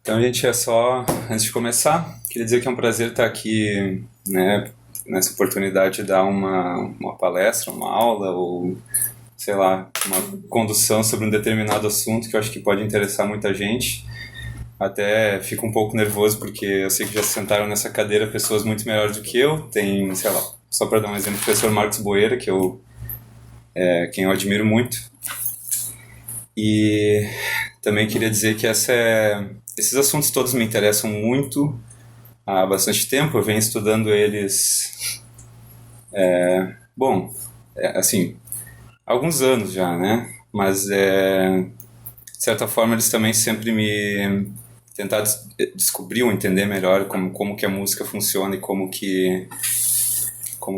Então, gente, é só, antes de começar, queria dizer que é um prazer estar aqui, né, nessa oportunidade de dar uma palestra, uma aula ou, sei lá, uma condução sobre um determinado assunto que eu acho que pode interessar muita gente. Até fico um pouco nervoso porque eu sei que já se sentaram nessa cadeira pessoas muito melhores do que eu. Tem, sei lá, só para dar um exemplo, o professor Marcos Boeira, quem eu admiro muito. E também queria dizer que esses assuntos todos me interessam muito há bastante tempo. Eu venho estudando eles, assim, há alguns anos já, né? Mas, de certa forma, eles também sempre me tentar descobrir ou entender melhor como que a música funciona e como que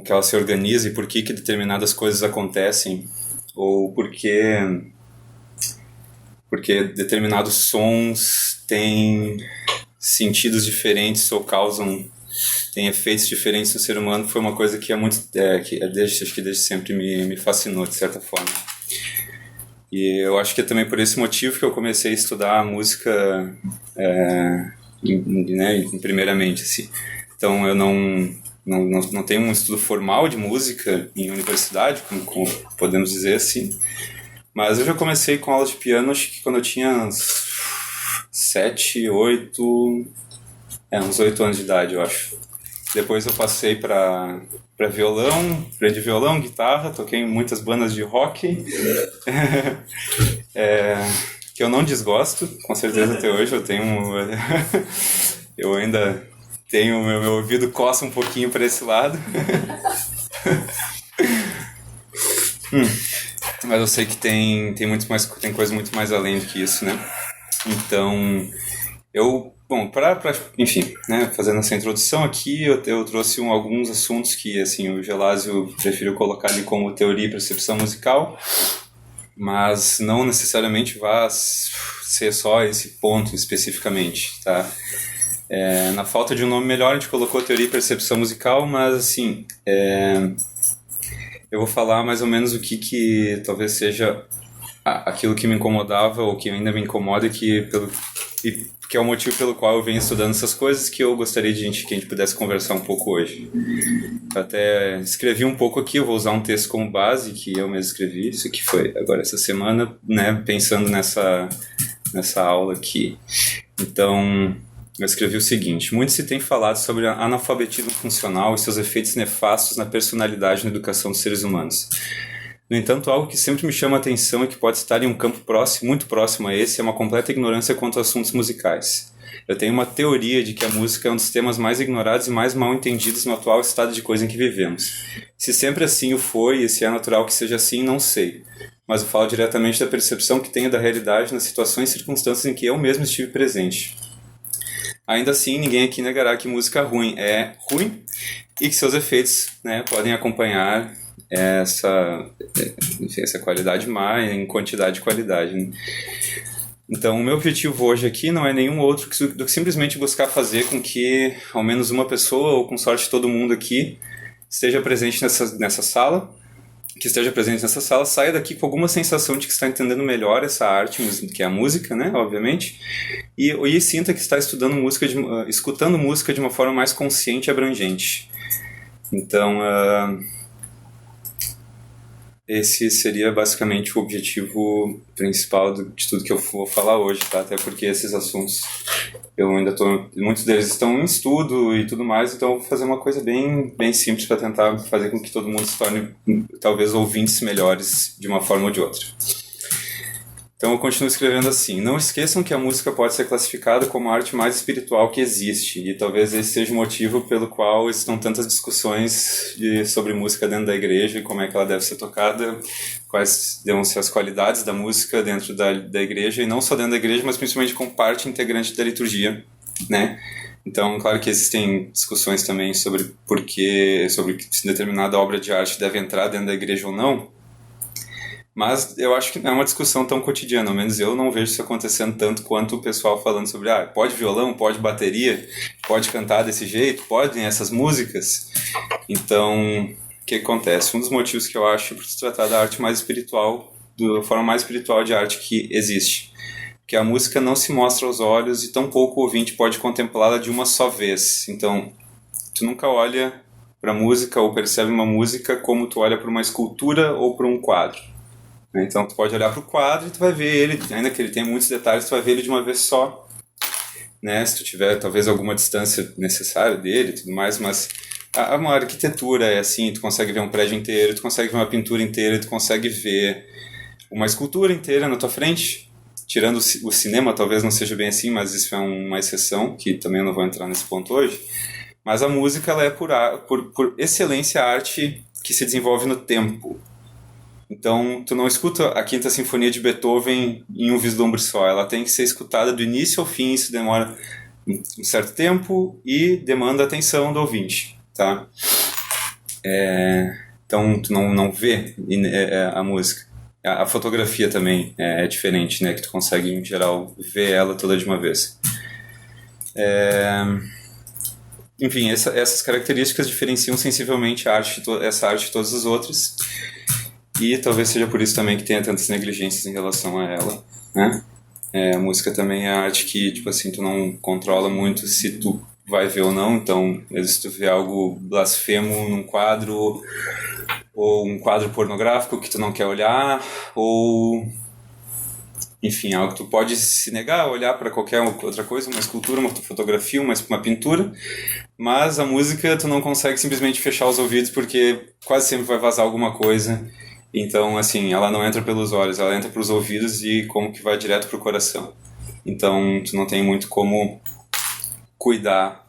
ela se organiza e por que determinadas coisas acontecem ou porque determinados sons têm sentidos diferentes ou têm efeitos diferentes no ser humano. Foi uma coisa que acho que desde sempre me fascinou, de certa forma. E eu acho que é também por esse motivo que eu comecei a estudar a música, primeiramente, assim. Então eu não tenho um estudo formal de música em universidade, como podemos dizer assim, mas eu já comecei com aula de piano, acho que quando eu tinha uns 8 anos de idade, eu acho. Depois eu passei para violão, aprendi violão, guitarra, toquei em muitas bandas de rock, que eu não desgosto, com certeza até hoje eu ainda tenho, meu ouvido coça um pouquinho para esse lado. Mas eu sei que tem coisa muito mais além do que isso, né? Então, enfim, né, fazendo essa introdução aqui, eu trouxe alguns assuntos que, assim, o Gelásio preferiu colocar ali como teoria e percepção musical, mas não necessariamente vai ser só esse ponto especificamente, tá? Na falta de um nome melhor, a gente colocou teoria e percepção musical, mas, assim, eu vou falar mais ou menos o que talvez seja aquilo que me incomodava ou que ainda me incomoda que é o motivo pelo qual eu venho estudando essas coisas, que eu gostaria que a gente pudesse conversar um pouco hoje. Eu até escrevi um pouco aqui, eu vou usar um texto como base que eu mesmo escrevi, isso aqui foi agora essa semana, né, pensando nessa aula aqui. Então, eu escrevi o seguinte: muito se tem falado sobre analfabetismo funcional e seus efeitos nefastos na personalidade e na educação dos seres humanos. No entanto, algo que sempre me chama a atenção e que pode estar em um campo muito próximo a esse é uma completa ignorância quanto a assuntos musicais. Eu tenho uma teoria de que a música é um dos temas mais ignorados e mais mal entendidos no atual estado de coisa em que vivemos. Se sempre assim o foi e se é natural que seja assim, não sei. Mas eu falo diretamente da percepção que tenho da realidade nas situações e circunstâncias em que eu mesmo estive presente. Ainda assim, ninguém aqui negará que música ruim é ruim e que seus efeitos, né, podem acompanhar essa qualidade mais em quantidade e qualidade, né? Então, o meu objetivo hoje aqui não é nenhum outro do que simplesmente buscar fazer com que ao menos uma pessoa, ou com sorte todo mundo aqui, esteja presente nessa sala, saia daqui com alguma sensação de que está entendendo melhor essa arte, que é a música, né, obviamente, e sinta que está escutando música de uma forma mais consciente e abrangente. Então, esse seria basicamente o objetivo principal de tudo que eu vou falar hoje, tá? Até porque esses assuntos, muitos deles estão em estudo e tudo mais, então eu vou fazer uma coisa bem, bem simples para tentar fazer com que todo mundo se torne, talvez, ouvintes melhores de uma forma ou de outra. Então eu continuo escrevendo assim: não esqueçam que a música pode ser classificada como a arte mais espiritual que existe, e talvez esse seja o motivo pelo qual estão tantas discussões sobre música dentro da igreja e como é que ela deve ser tocada, quais devem ser as qualidades da música dentro da igreja, e não só dentro da igreja, mas principalmente como parte integrante da liturgia, né? Então, claro que existem discussões também sobre se determinada obra de arte deve entrar dentro da igreja ou não, mas eu acho que não é uma discussão tão cotidiana, ao menos eu não vejo isso acontecendo tanto quanto o pessoal falando sobre pode violão, pode bateria, pode cantar desse jeito, podem essas músicas. Então, o que acontece? Um dos motivos que eu acho para se tratar da arte mais espiritual, da forma mais espiritual de arte que existe, porque a música não se mostra aos olhos e tampouco o ouvinte pode contemplá-la de uma só vez. Então, tu nunca olha para a música ou percebe uma música como tu olha para uma escultura ou para um quadro. Então, tu pode olhar para o quadro e tu vai ver ele, ainda que ele tenha muitos detalhes, tu vai ver ele de uma vez só, né? Se tu tiver talvez alguma distância necessária dele e tudo mais, mas uma arquitetura é assim, tu consegue ver um prédio inteiro, tu consegue ver uma pintura inteira, tu consegue ver uma escultura inteira na tua frente. Tirando o cinema, talvez não seja bem assim, mas isso é uma exceção, que também eu não vou entrar nesse ponto hoje. Mas a música, ela é por excelência a arte que se desenvolve no tempo. Então, tu não escuta a Quinta Sinfonia de Beethoven em um vislumbre só. Ela tem que ser escutada do início ao fim, isso demora um certo tempo e demanda a atenção do ouvinte, tá? Então, tu não vê a música. A fotografia também é diferente, né? Que tu consegue, em geral, ver ela toda de uma vez. Enfim, essas características diferenciam sensivelmente essa arte de todas as outras. E talvez seja por isso também que tenha tantas negligências em relação a ela, né? A música também é a arte que, tipo assim, tu não controla muito se tu vai ver ou não. Então, se tu vê algo blasfemo num quadro, ou um quadro pornográfico que tu não quer olhar, ou enfim, algo que tu pode se negar a olhar para qualquer outra coisa, uma escultura, uma fotografia, uma pintura, mas a música tu não consegue simplesmente fechar os ouvidos porque quase sempre vai vazar alguma coisa. Então, assim, ela não entra pelos olhos, ela entra pelos ouvidos e como que vai direto pro coração. Então, tu não tem muito como cuidar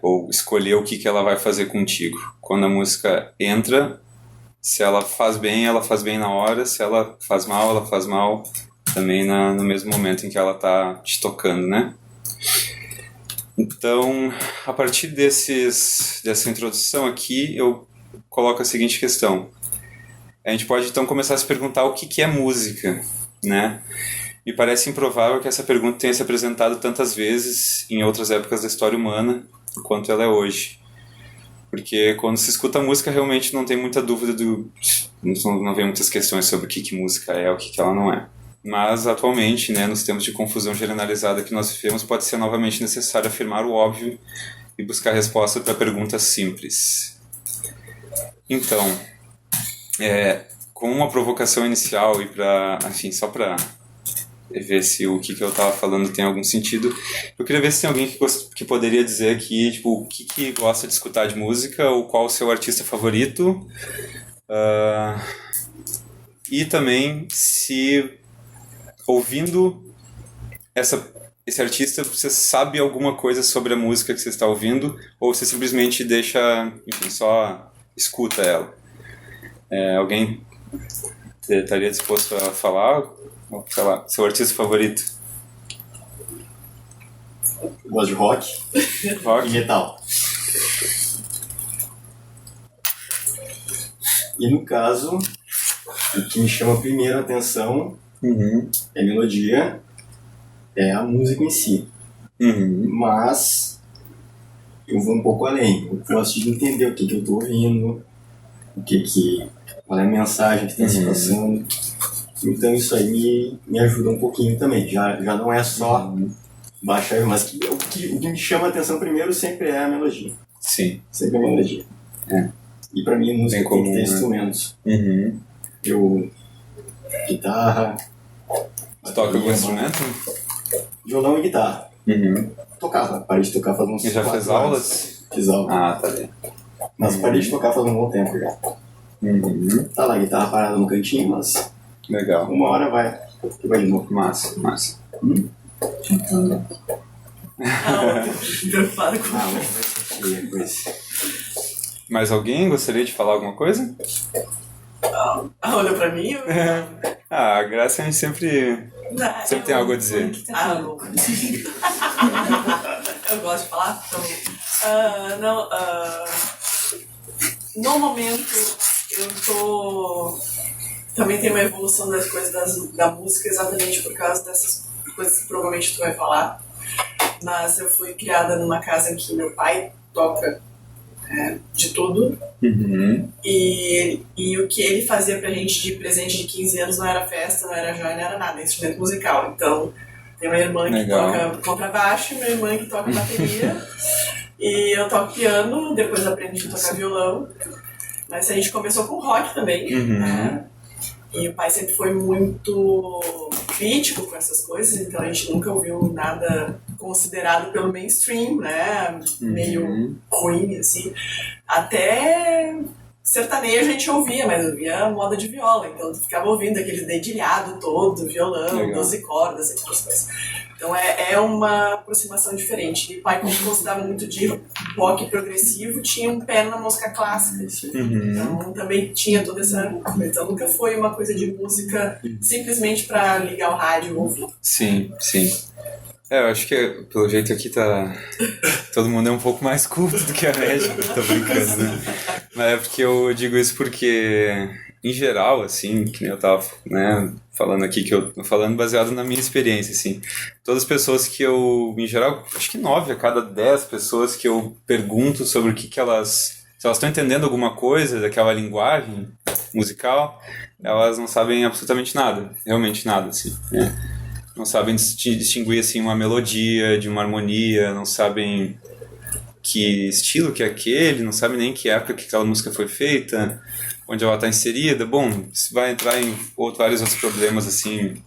ou escolher o que ela vai fazer contigo. Quando a música entra, se ela faz bem na hora, se ela faz mal também no mesmo momento em que ela tá te tocando, né? Então, a partir dessa introdução aqui, eu coloco a seguinte questão. A gente pode então começar a se perguntar o que é música, né? Me parece improvável que essa pergunta tenha se apresentado tantas vezes em outras épocas da história humana quanto ela é hoje. Porque quando se escuta música, realmente não tem muita dúvida não vem muitas questões sobre o que música é, o que ela não é. Mas, atualmente, né, nos tempos de confusão generalizada que nós vivemos, pode ser novamente necessário afirmar o óbvio e buscar resposta para perguntas simples. Então, com uma provocação inicial e enfim, só para ver se o que eu estava falando tem algum sentido, eu queria ver se tem alguém que poderia dizer aqui, tipo, o que gosta de escutar de música, ou qual o seu artista favorito, e também se, ouvindo esse artista, você sabe alguma coisa sobre a música que você está ouvindo, ou você simplesmente deixa, enfim, só escuta ela. Alguém estaria disposto a falar, sei lá, seu artista favorito? Eu gosto de rock e metal. E no caso, o que me chama primeiro a atenção é a melodia, é a música em si. Mas eu vou um pouco além. Eu gosto de entender o que eu estou ouvindo, qual é a mensagem que está se passando. Então isso aí me ajuda um pouquinho também. Já não é só baixar, mas o que me chama a atenção primeiro sempre é a melodia. Sim. Sempre a melodia. E pra mim a música tem que ter instrumentos. Guitarra. Você toca algum instrumento? Violão e guitarra. Tocava, parei de tocar faz uns 4 anos. E já fez aulas? Fiz aulas. Ah, tá bem. Mas parei de tocar faz um bom tempo já. Tá lá, a guitarra parada no cantinho, mas legal. Uma hora vai de novo. Massa. Preocupado com coisa. Mais alguém gostaria de falar alguma coisa? Olha pra mim? A Graça a gente sempre tem algo a dizer. Eu gosto de falar também. No momento, eu também tem uma evolução das coisas da música exatamente por causa dessas coisas que provavelmente tu vai falar. Mas eu fui criada numa casa em que meu pai toca de tudo. E o que ele fazia pra gente de presente de 15 anos não era festa, não era joia, não era nada, instrumento musical. Então, tem uma irmã que toca contrabaixo e minha irmã que toca bateria. E eu toco piano, depois aprendi a tocar violão. Mas a gente começou com rock também, né? E o pai sempre foi muito crítico com essas coisas, então a gente nunca ouviu nada considerado pelo mainstream, né? Meio ruim, assim. Até sertanejo a gente ouvia, mas ouvia moda de viola, então tu ficava ouvindo aquele dedilhado todo, violão, 12 cordas, aquelas coisas. Então é uma aproximação diferente. E o pai, como gostava muito de rock progressivo, tinha um pé na música clássica. Assim. Então também tinha toda essa... Então nunca foi uma coisa de música simplesmente para ligar o rádio e ouvir. Sim. Eu acho que pelo jeito aqui tá... Todo mundo é um pouco mais culto do que a média. Tô brincando, né? Mas é porque eu digo isso porque... Em geral, assim, que nem eu tava, né, falando aqui, falando baseado na minha experiência, assim, todas as pessoas que eu, em geral, acho que 9 a cada 10 pessoas que eu pergunto sobre o que elas, se elas estão entendendo alguma coisa daquela linguagem musical, elas não sabem absolutamente nada, realmente nada, assim, né? Não sabem distinguir, assim, uma melodia de uma harmonia, não sabem que estilo que é aquele, não sabem nem que época que aquela música foi feita, onde ela está inserida. Bom, isso vai entrar em vários outros problemas, assim,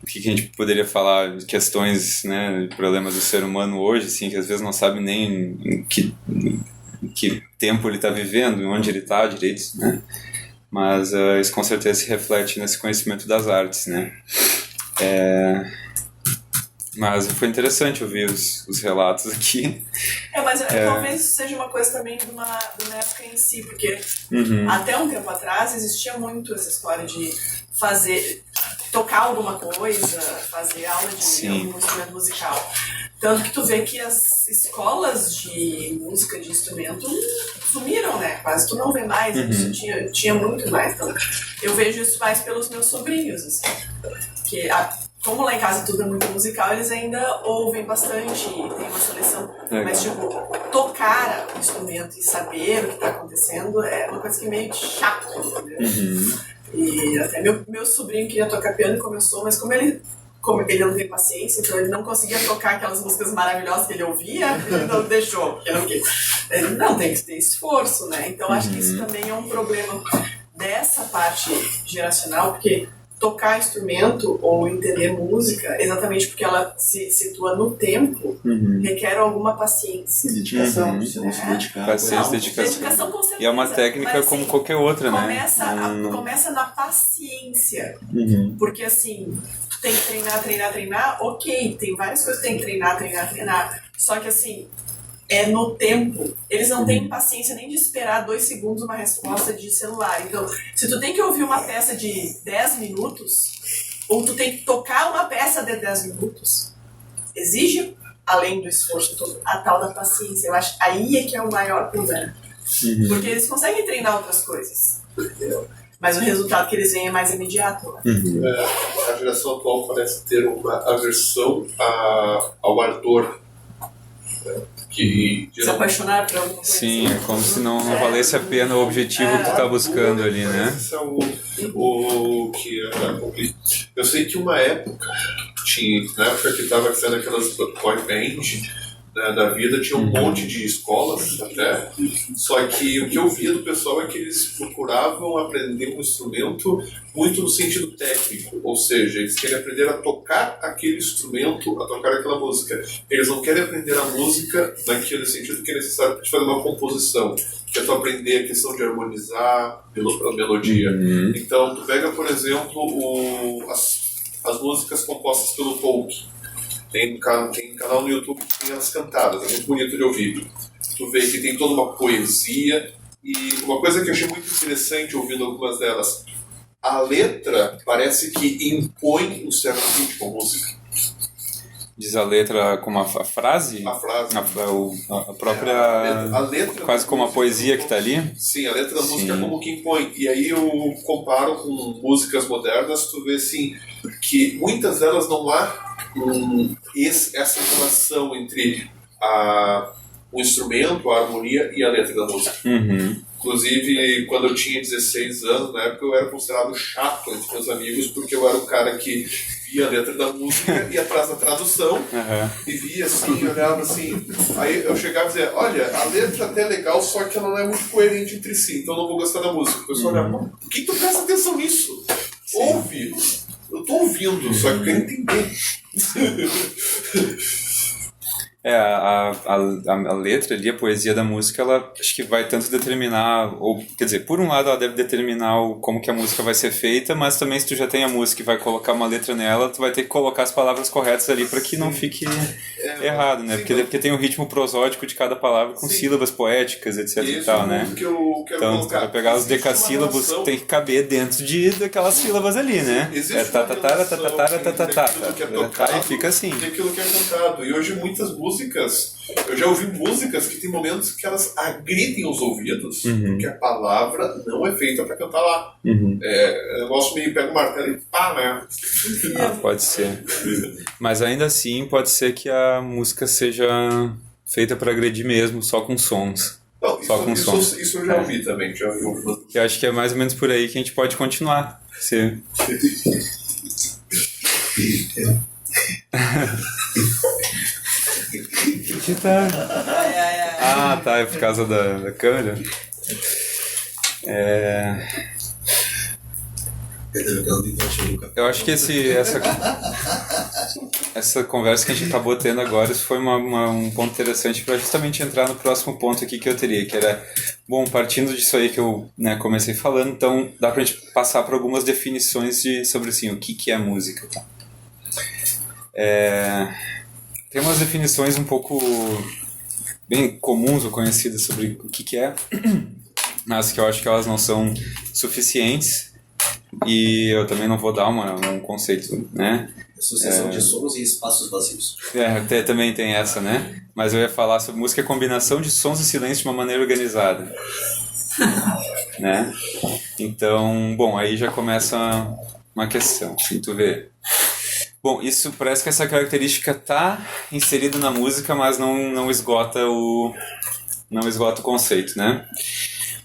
o que a gente poderia falar, questões, né, problemas do ser humano hoje, assim, que às vezes não sabe nem em que tempo ele está vivendo, onde ele está direito, né, mas isso com certeza se reflete nesse conhecimento das artes, né. Mas foi interessante ouvir os relatos aqui. Mas talvez isso seja uma coisa também de uma época em si, porque até um tempo atrás existia muito essa história de tocar alguma coisa, fazer aula de algum instrumento musical. Tanto que tu vê que as escolas de música, de instrumento, sumiram, né? Quase tu não vê mais, isso tinha muito mais. Então, eu vejo isso mais pelos meus sobrinhos, assim. Que como lá em casa tudo é muito musical, eles ainda ouvem bastante, tem uma seleção. Mas, tipo, tocar o instrumento e saber o que está acontecendo é uma coisa que é meio chato, entendeu? E até meu sobrinho queria tocar piano e começou, mas como ele não tem paciência, então ele não conseguia tocar aquelas músicas maravilhosas que ele ouvia, ele não deixou, porque não quis. Ele não tem que ter esforço, né? Então acho que isso também é um problema dessa parte geracional, porque tocar instrumento ou entender música, exatamente porque ela se situa no tempo, requer alguma paciência. E dedicação, se não se dedicar. Paciência, dedicação com certeza. E é uma técnica mas, assim, como qualquer outra, começa, né? Começa na paciência. Porque assim, tu tem que treinar, ok, tem várias coisas que tem que treinar. Só que assim, é no tempo. Eles não têm paciência nem de esperar 2 segundos uma resposta de celular. Então, se tu tem que ouvir uma peça de 10 minutos, ou tu tem que tocar uma peça de 10 minutos, exige, além do esforço todo, a tal da paciência. Eu acho aí é que é o maior problema. Porque eles conseguem treinar outras coisas. Entendeu? Mas o resultado que eles veem é mais imediato. Né? A geração atual parece ter uma aversão ao ardor. Que se apaixonar por alguma coisa. Sim, é como se não valesse a pena o objetivo que tu tá buscando ali, né? Esse é o que eu sei que uma época na época que tava sendo aquelas boy band, né, da vida, tinha um monte de escolas até, só que o que eu via do pessoal é que eles procuravam aprender um instrumento muito no sentido técnico, ou seja, eles querem aprender a tocar aquele instrumento, a tocar aquela música. Eles não querem aprender a música naquele sentido que é necessário para fazer uma composição, que é tu aprender a questão de harmonizar a melodia. Então, tu pega, por exemplo, as músicas compostas pelo Tolkien. Tem canal no YouTube que tem elas cantadas, é muito bonito de ouvir. Tu vê que tem toda uma poesia, e uma coisa que eu achei muito interessante ouvindo algumas delas, a letra parece que impõe um certo ritmo à música. Diz a letra como a frase? A frase. A própria... A letra quase como a poesia que está ali? Sim, a letra da música é como que impõe. E aí eu comparo com músicas modernas, tu vê assim, que muitas delas não há essa relação entre o instrumento, a harmonia e a letra da música. Inclusive, quando eu tinha 16 anos, na época eu era considerado chato entre meus amigos, porque eu era o cara que via a letra da música, ia atrás da tradução, e via assim, olhava assim. Aí eu chegava e dizia, olha, a letra até é legal, só que ela não é muito coerente entre si, então eu não vou gostar da música. O pessoal olhava, por que tu presta atenção nisso? Ouve! Eu tô ouvindo, só que eu quero entender. A letra ali, a poesia da música, ela acho que vai tanto determinar, ou quer dizer, por um lado ela deve determinar como que a música vai ser feita, mas também se tu já tem a música e vai colocar uma letra nela, tu vai ter que colocar as palavras corretas ali para que não fique errado, né? Porque tem o ritmo prosódico de cada palavra com sílabas poéticas, etc e tal, né? Que eu quero então, colocar. Para pegar os decassílabos, tem que caber dentro daquelas sílabas ali, né? Existe e fica assim. Tem aquilo que é cantado. E hoje muitas músicas, eu já ouvi músicas que tem momentos que elas agridem os ouvidos, porque a palavra não é feita para cantar lá. O negócio meio pega o martelo e pá, né? Pode ser. Mas ainda assim, pode ser que a música seja feita para agredir mesmo, só com sons. Não, isso eu já ouvi também. Já ouvi. Eu acho que é mais ou menos por aí que a gente pode continuar. Tá, é por causa da câmera. Eu acho que essa conversa que a gente acabou tendo agora, isso foi um ponto interessante para justamente entrar no próximo ponto aqui que eu teria, que era, bom, partindo disso aí que eu comecei falando, então dá pra gente passar por algumas definições sobre assim, o que é música, tá? Tem umas definições um pouco bem comuns ou conhecidas sobre o que é, mas que eu acho que elas não são suficientes e eu também não vou dar um conceito, né? Sucessão de sons e espaços vazios. Também tem essa, né? Mas eu ia falar sobre música, combinação de sons e silêncio de uma maneira organizada. Né? Então, bom, aí já começa uma questão, assim, tu vê. Bom, isso parece que essa característica está inserida na música, mas não esgota o conceito, né?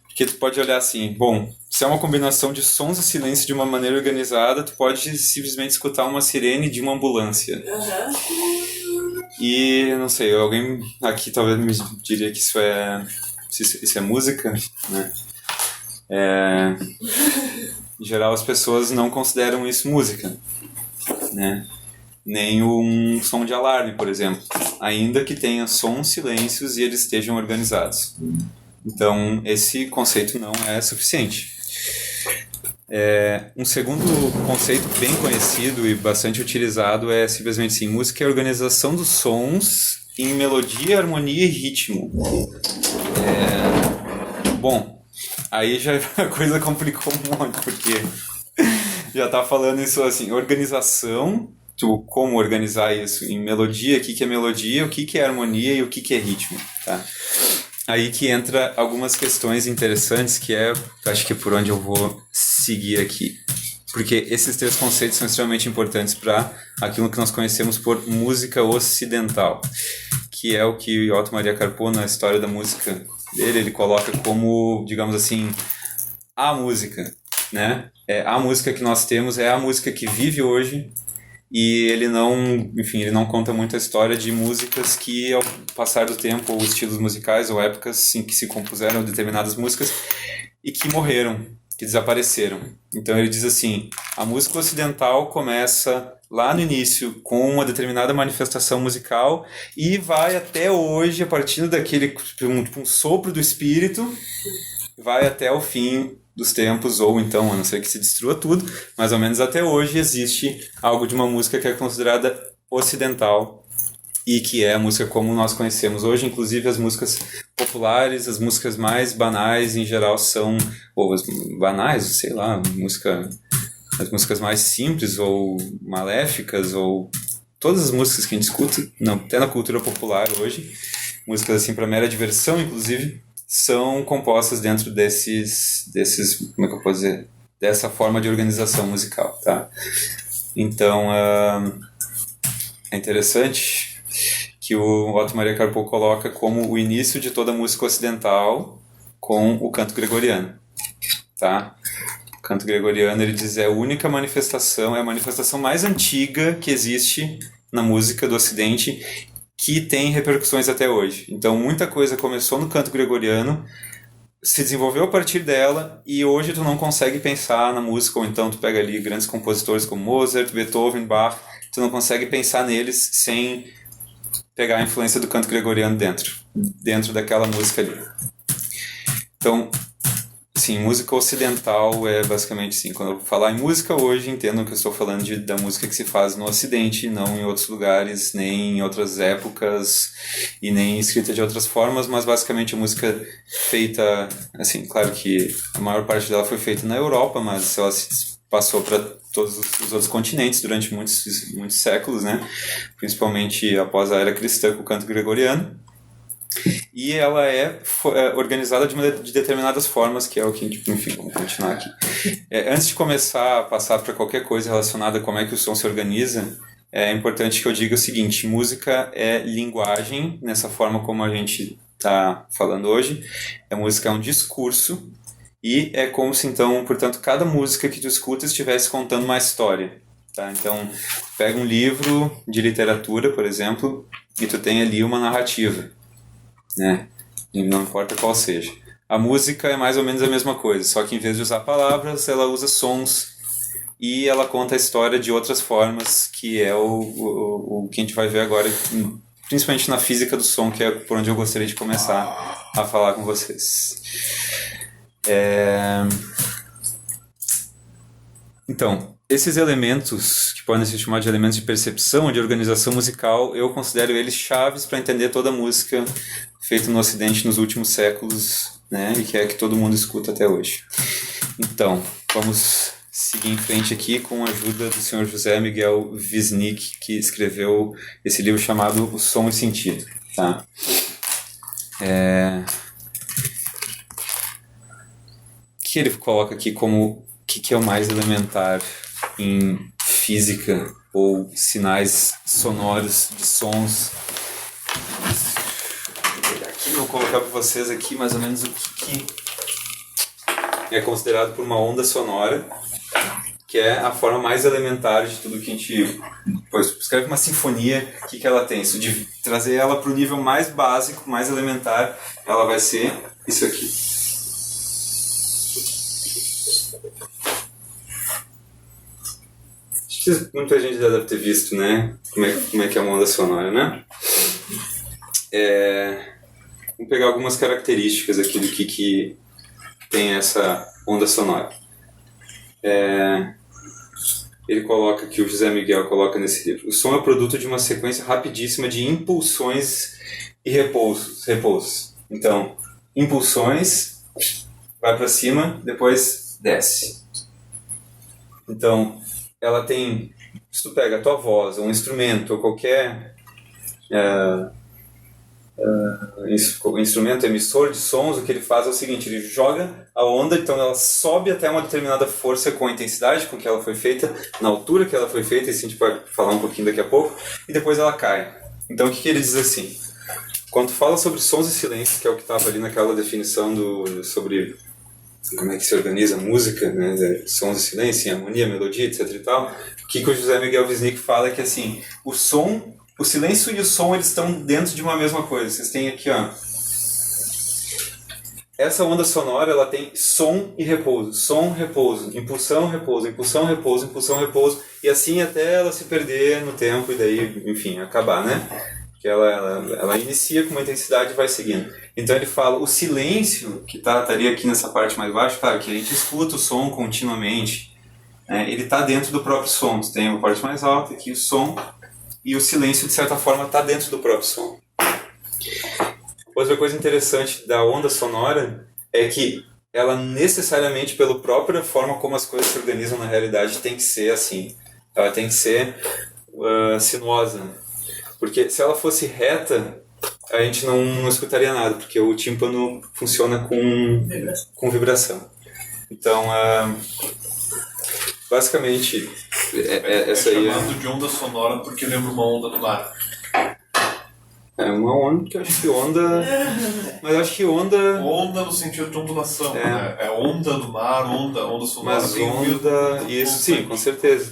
Porque tu pode olhar assim, bom, se é uma combinação de sons e silêncio de uma maneira organizada, tu pode simplesmente escutar uma sirene de uma ambulância. E, não sei, alguém aqui talvez me diria que isso é música, né? Em geral, as pessoas não consideram isso música, né? Nem um som de alarme, por exemplo, ainda que tenha sons, silêncios e eles estejam organizados. Então, esse conceito não é suficiente. Um segundo conceito bem conhecido e bastante utilizado é simplesmente assim, música é a organização dos sons em melodia, harmonia e ritmo. Bom, aí já a coisa complicou um monte, porque já tá falando isso assim, organização, como organizar isso em melodia, o que é melodia, o que é harmonia e o que é ritmo, tá? Aí que entra algumas questões interessantes, que acho que é por onde eu vou seguir aqui. Porque esses três conceitos são extremamente importantes para aquilo que nós conhecemos por música ocidental, que é o que Otto Maria Carpo, na história da música dele, ele coloca como, digamos assim, a música, né? A música que nós temos é a música que vive hoje, e ele não conta muito a história de músicas que ao passar do tempo, ou estilos musicais ou épocas em que se compuseram determinadas músicas e que morreram, que desapareceram. Então ele diz assim, a música ocidental começa lá no início com uma determinada manifestação musical e vai até hoje, a partir daquele um sopro do espírito, vai até o fim dos tempos, ou então, a não ser que se destrua tudo, mais ou menos até hoje existe algo de uma música que é considerada ocidental e que é a música como nós conhecemos hoje. Inclusive as músicas populares, as músicas mais banais em geral são, ou as banais, sei lá, as músicas mais simples ou maléficas, ou todas as músicas que a gente escuta, até na cultura popular hoje, músicas assim para mera diversão, inclusive, são compostas dentro desses, como é que eu posso dizer, dessa forma de organização musical, tá? Então, é interessante que o Otto Maria Carpo coloca como o início de toda a música ocidental com o canto gregoriano, tá? O canto gregoriano, ele diz, é a única manifestação, é a manifestação mais antiga que existe na música do Ocidente, que tem repercussões até hoje. Então, muita coisa começou no canto gregoriano, se desenvolveu a partir dela, e hoje tu não consegue pensar na música, ou então tu pega ali grandes compositores como Mozart, Beethoven, Bach, tu não consegue pensar neles sem pegar a influência do canto gregoriano dentro daquela música ali. Então, sim, música ocidental é basicamente assim. Quando eu falar em música hoje, entendam que eu estou falando da música que se faz no Ocidente, não em outros lugares, nem em outras épocas e nem escrita de outras formas, mas basicamente a música feita, assim, claro que a maior parte dela foi feita na Europa, mas ela se passou para todos os outros continentes durante muitos séculos, né? Principalmente após a era cristã com o canto gregoriano. E ela é organizada de determinadas formas, que é o que, enfim, vamos continuar aqui. Antes de começar a passar para qualquer coisa relacionada a como é que o som se organiza, é importante que eu diga o seguinte: música é linguagem, nessa forma como a gente está falando hoje. A música é um discurso, e é como se, então, portanto, cada música que tu escuta estivesse contando uma história. Tá? Então, pega um livro de literatura, por exemplo, e tu tem ali uma narrativa, né? E não importa qual seja. A música é mais ou menos a mesma coisa, só que em vez de usar palavras, ela usa sons e ela conta a história de outras formas, que é o que a gente vai ver agora, principalmente na física do som, que é por onde eu gostaria de começar a falar com vocês. Então, esses elementos, que podem ser chamados de elementos de percepção, de organização musical, eu considero eles chaves para entender toda a música feita no Ocidente nos últimos séculos, né, e que é a que todo mundo escuta até hoje. Então, vamos seguir em frente aqui com a ajuda do Sr. José Miguel Wisnik, que escreveu esse livro chamado O Som e Sentido. Tá? Que ele coloca aqui como o que é o mais elementar em física ou sinais sonoros de sons. Aqui eu vou colocar para vocês aqui mais ou menos o que é considerado por uma onda sonora, que é a forma mais elementar de tudo que a gente... Pois, escreve uma sinfonia, o que ela tem? Isso de trazer ela para o nível mais básico, mais elementar, ela vai ser isso aqui. Muita gente já deve ter visto, né? Como é que é uma onda sonora, né? Vamos pegar algumas características aqui do que tem essa onda sonora. Ele coloca aqui, o José Miguel coloca nesse livro: o som é produto de uma sequência rapidíssima de impulsões e repousos. Então, impulsões, vai para cima, depois desce. Então, ela tem, se tu pega a tua voz, um instrumento, ou qualquer instrumento emissor de sons, o que ele faz é o seguinte: ele joga a onda, então ela sobe até uma determinada força com a intensidade com que ela foi feita, na altura que ela foi feita, isso a gente vai falar um pouquinho daqui a pouco, e depois ela cai. Então o que ele diz assim: quando fala sobre sons e silêncios, que é o que estava ali naquela definição sobre como é que se organiza a música, né, sons e silêncio, harmonia, melodia, etc e tal, o que o José Miguel Wisnik fala é que assim, o silêncio e o som, eles estão dentro de uma mesma coisa. Vocês têm aqui, ó, essa onda sonora, ela tem som e repouso, som, repouso, impulsão, repouso, impulsão, repouso, impulsão, repouso, e assim até ela se perder no tempo e daí, enfim, acabar, né? Que ela inicia com uma intensidade e vai seguindo. Então ele fala, o silêncio, que estaria aqui nessa parte mais baixa, claro que a gente escuta o som continuamente, né? Ele está dentro do próprio som. Você tem uma parte mais alta aqui, o som, e o silêncio, de certa forma, está dentro do próprio som. Outra coisa interessante da onda sonora é que ela necessariamente, pela própria forma como as coisas se organizam na realidade, tem que ser assim. Ela tem que ser sinuosa. Porque se ela fosse reta, a gente não escutaria nada, porque o tímpano funciona com vibração. Então, basicamente, essa aí chamado de onda sonora porque lembra uma onda do mar. É uma onda, porque eu acho que onda... Mas eu acho que onda... Onda no sentido de ondulação, É. né? É onda do mar, onda sonora. Mas tem onda... Isso sim, com certeza.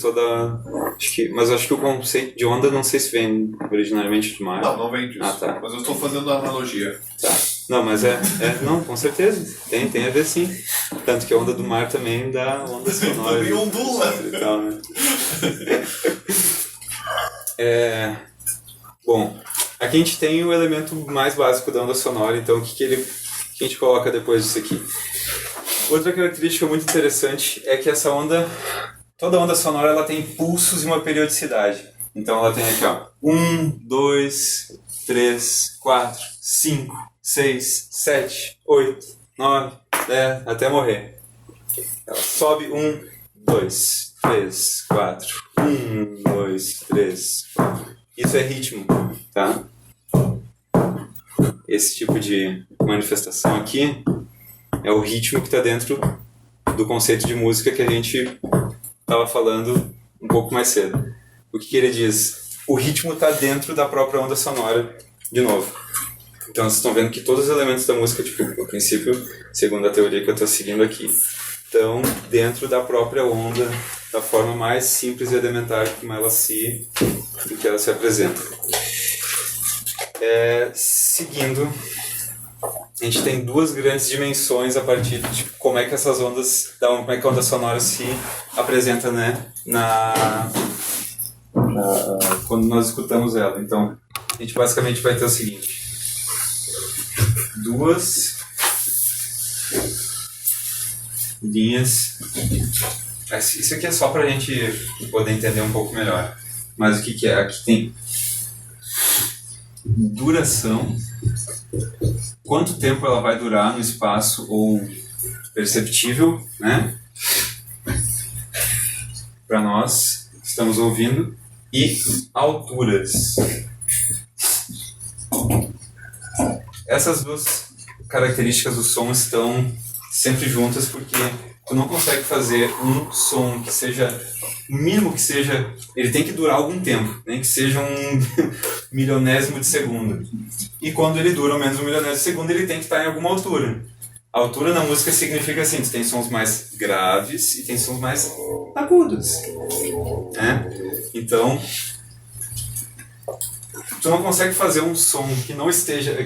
Mas eu acho que o conceito de onda não sei se vem originalmente do mar. Não vem disso. Ah, tá. Mas eu estou fazendo a analogia. Tá. Não, mas não, com certeza. Tem a ver sim. Tanto que a onda do mar também dá onda sonora. Também ondula. E tal, né? Bom, aqui a gente tem o elemento mais básico da onda sonora, então o que a gente coloca depois disso aqui? Outra característica muito interessante é que toda onda sonora ela tem pulsos e uma periodicidade. Então ela tem aqui, ó, 1, 2, 3, 4, 5, 6, 7, 8, 9, 10, até morrer. Ela sobe 1, 2, 3, 4, 1, 2, 3, 4. Isso é ritmo, tá? Esse tipo de manifestação aqui é o ritmo que está dentro do conceito de música que a gente estava falando um pouco mais cedo. O que ele diz? O ritmo está dentro da própria onda sonora, de novo. Então vocês estão vendo que todos os elementos da música, tipo, no princípio, segundo a teoria que eu estou seguindo aqui, estão dentro da própria onda, da forma mais simples e elementar do que ela se apresenta. Seguindo, a gente tem duas grandes dimensões a partir de como é que essas ondas, como é que a onda sonora se apresenta, né, quando nós escutamos ela. Então, a gente basicamente vai ter o seguinte: duas linhas. Isso aqui é só pra gente poder entender um pouco melhor. Mas o que é? Aqui tem duração, quanto tempo ela vai durar no espaço ou perceptível, né? Para nós que estamos ouvindo, e alturas. Essas duas características do som estão sempre juntas porque tu não consegue fazer um som que seja, o mínimo que seja, ele tem que durar algum tempo, nem que seja um milionésimo de segundo. E quando ele dura menos um milionésimo de segundo, ele tem que estar em alguma altura. A altura na música significa assim, tu tem sons mais graves e tem sons mais agudos, né? Então, tu não consegue fazer um som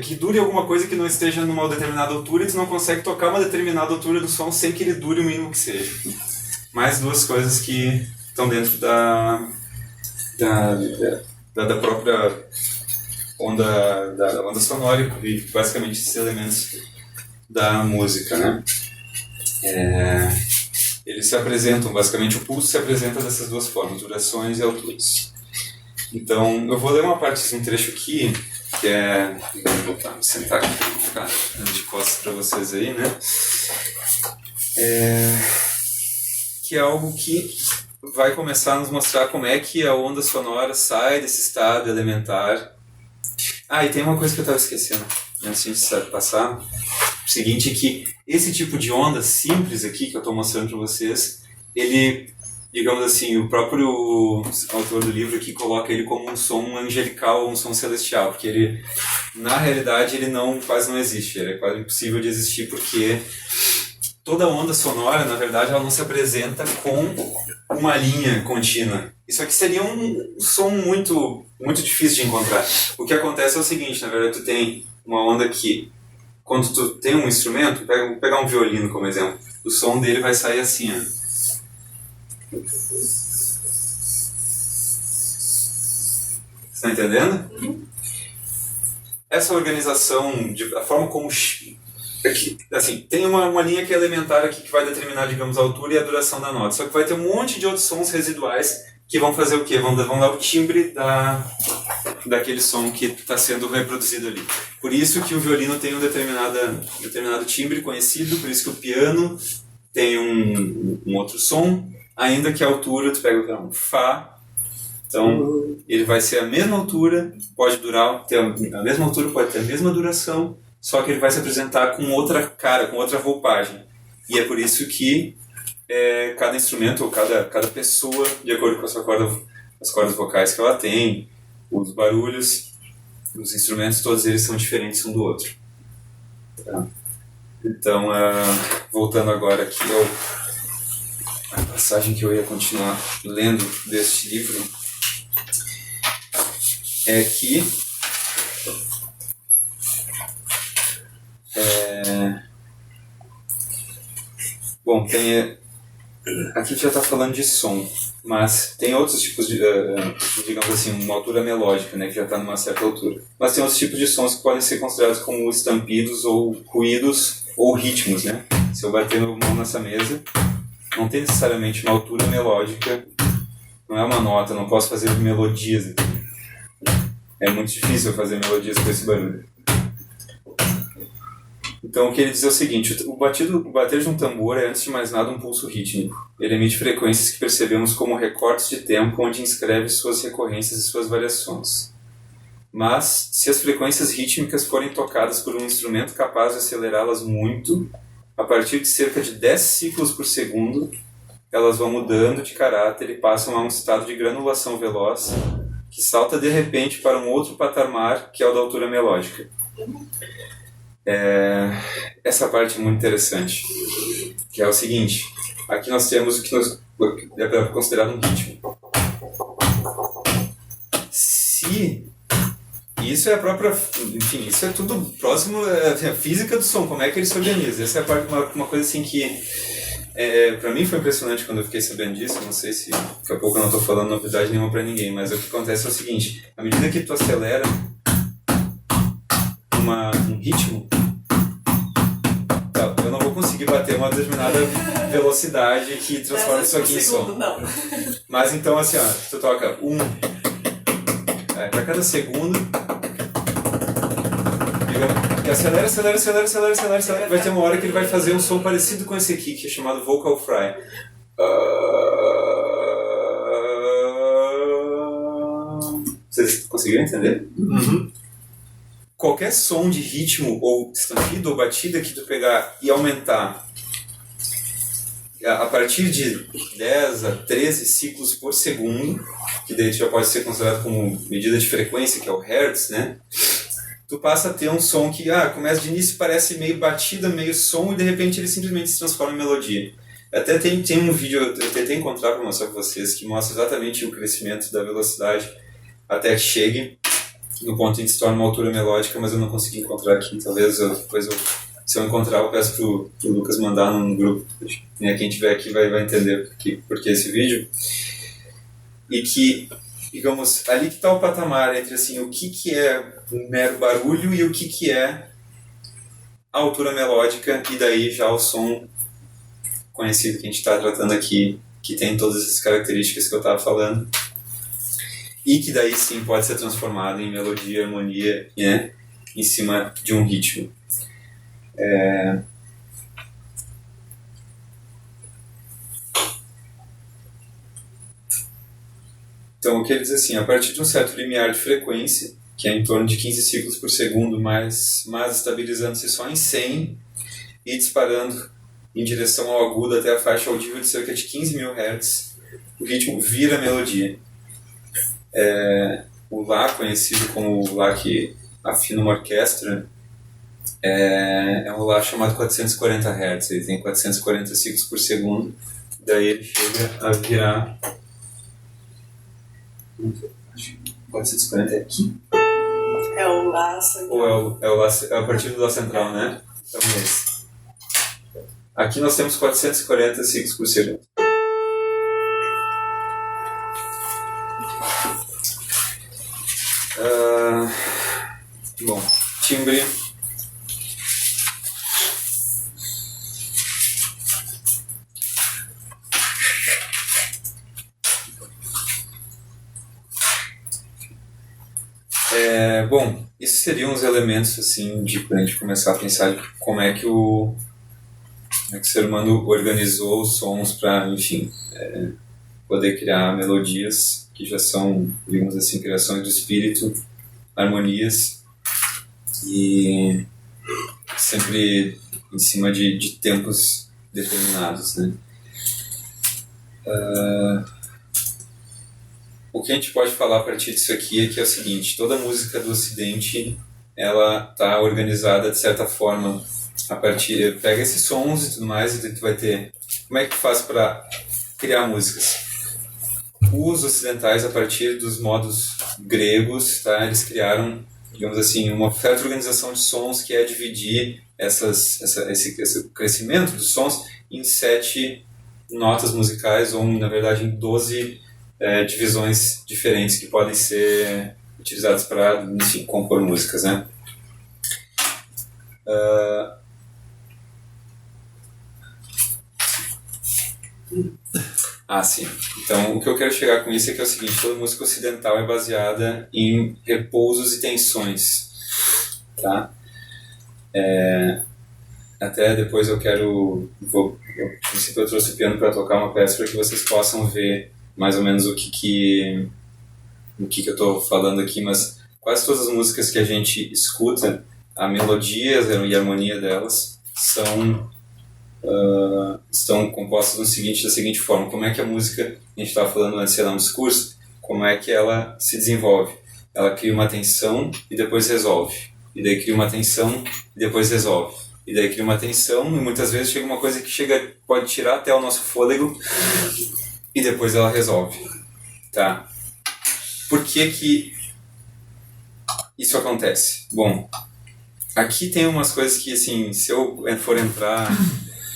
que dure alguma coisa que não esteja numa determinada altura, e tu não consegue tocar uma determinada altura do som sem que ele dure o mínimo que seja. Mais duas coisas que estão dentro da própria onda sonora e basicamente esses elementos da música, né? Eles se apresentam, basicamente o pulso se apresenta dessas duas formas, durações e alturas. Então, eu vou ler uma parte, um trecho aqui, que é... Vou voltar, me sentar aqui, vou ficar de costas para vocês aí, né? Que é algo que vai começar a nos mostrar como é que a onda sonora sai desse estado elementar. E tem uma coisa que eu estava esquecendo, antes de passar. O seguinte é que esse tipo de onda simples aqui, que eu estou mostrando para vocês, ele... Digamos assim, o próprio autor do livro aqui coloca ele como um som angelical, um som celestial, porque ele, na realidade, ele quase não existe, ele é quase impossível de existir, porque toda onda sonora, na verdade, ela não se apresenta com uma linha contínua. Isso aqui seria um som muito, muito difícil de encontrar. O que acontece é o seguinte, na verdade, tu tem uma onda que, quando tu tem um instrumento, vou pegar um violino como exemplo, o som dele vai sair assim, ó. Você está entendendo? Essa organização, a forma como... Assim, tem uma linha que é elementar aqui que vai determinar, digamos, a altura e a duração da nota. Só que vai ter um monte de outros sons residuais que vão fazer o quê? Vão dar o timbre daquele som que está sendo reproduzido ali. Por isso que o violino tem um determinado timbre conhecido, por isso que o piano tem um outro som. Ainda que a altura, tu pega um Fá, então ele vai ser a mesma altura, pode ter a mesma altura, pode ter a mesma duração, só que ele vai se apresentar com outra cara, com outra roupagem. E é por isso que cada instrumento, ou cada pessoa, de acordo com as cordas vocais que ela tem, os barulhos, os instrumentos, todos eles são diferentes um do outro. Tá? Então, voltando agora aqui a passagem que eu ia continuar lendo deste livro é que bom, aqui já está falando de som, mas tem outros tipos de, digamos assim, uma altura melódica, né, que já está numa certa altura. Mas tem outros tipos de sons que podem ser considerados como estampidos ou ruídos ou ritmos, né? Se eu bater a mão nessa mesa, não tem necessariamente uma altura melódica, não é uma nota, não posso fazer melodias aqui. É muito difícil fazer melodias com esse barulho. Então o que ele diz é o seguinte: o bater de um tambor é antes de mais nada um pulso rítmico. Ele emite frequências que percebemos como recortes de tempo onde inscreve suas recorrências e suas variações. Mas, se as frequências rítmicas forem tocadas por um instrumento capaz de acelerá-las muito, a partir de cerca de 10 ciclos por segundo, elas vão mudando de caráter e passam a um estado de granulação veloz que salta de repente para um outro patamar, que é o da altura melódica. Essa parte é muito interessante, que é o seguinte: aqui nós temos o que é considerado um ritmo. Se isso é a própria, enfim, isso é tudo próximo à física do som, como é que ele se organiza. Essa é a parte, uma coisa assim que pra mim foi impressionante quando eu fiquei sabendo disso. Não sei se daqui a pouco eu não estou falando novidade nenhuma pra ninguém, mas o que acontece é o seguinte: à medida que tu acelera um ritmo, eu não vou conseguir bater uma determinada velocidade que transforma isso aqui em som. Não. Mas então assim, tu toca para cada segundo, que acelera, vai ter uma hora que ele vai fazer um som parecido com esse aqui, que é chamado vocal fry. Vocês conseguiram entender? Uhum. Qualquer som de ritmo ou estampido ou batida que tu pegar e aumentar a partir de 10 a 13 ciclos por segundo, que daí já pode ser considerado como medida de frequência, que é o Hertz, né? Tu passa a ter um som que começa de início, parece meio batida, meio som, e de repente ele simplesmente se transforma em melodia. Até tem um vídeo, eu tentei encontrar para mostrar para vocês, que mostra exatamente o crescimento da velocidade até que chegue no ponto em que se torna uma altura melódica, mas eu não consegui encontrar aqui. Talvez se eu encontrar, eu peço pro Lucas mandar num grupo. Quem tiver aqui vai entender por que esse vídeo. E que, digamos, ali que está o patamar entre assim, o que é um mero barulho e o que é a altura melódica, e daí já o som conhecido que a gente está tratando aqui, que tem todas essas características que eu estava falando. E que daí sim pode ser transformado em melodia, harmonia, né, em cima de um ritmo. Então o que ele diz assim: a partir de um certo limiar de frequência, que é em torno de 15 ciclos por segundo, mas estabilizando-se só em 100 e disparando em direção ao agudo até a faixa audível de cerca de 15.000 Hz, o ritmo vira melodia. O Lá, conhecido como o Lá que afina uma orquestra, é um Lá chamado 440 Hz. Ele tem 440 ciclos por segundo, daí ele chega a virar 440 é aqui? É o Lá central. Ou é a partir do Lá central, né? Então é esse. Aqui nós temos 440 ciclos por segundo. Bom, timbre. Bom, isso seriam os elementos assim pra gente começar a pensar de como é que o ser humano organizou os sons para, enfim, poder criar melodias que já são, digamos assim, criações do espírito, harmonias, e sempre em cima de tempos determinados, né? o que a gente pode falar a partir disso aqui é que é o seguinte: toda música do Ocidente, ela tá organizada de certa forma a partir, pega esses sons e tudo mais, e tu vai ter, como é que faz para criar músicas? Os ocidentais, a partir dos modos gregos, tá, eles criaram, digamos assim, uma certa organização de sons que é dividir esse crescimento dos sons em 7 notas musicais, ou na verdade em 12 divisões diferentes que podem ser utilizadas para, enfim, compor músicas, né? Sim. Então, o que eu quero chegar com isso é que é o seguinte: toda música ocidental é baseada em repousos e tensões, tá? Até depois eu trouxe o piano para tocar uma peça para que vocês possam ver mais ou menos o que eu estou falando aqui, mas quase todas as músicas que a gente escuta, a melodia e a harmonia delas estão compostas da seguinte forma. Como é que a música, a gente estava falando antes, no discurso, como é que ela se desenvolve? Ela cria uma tensão e depois resolve, e daí cria uma tensão e depois resolve, e daí cria uma tensão e muitas vezes chega uma coisa que pode tirar até o nosso fôlego e depois ela resolve, tá? Por que isso acontece? Bom, aqui tem umas coisas que, assim, se eu for entrar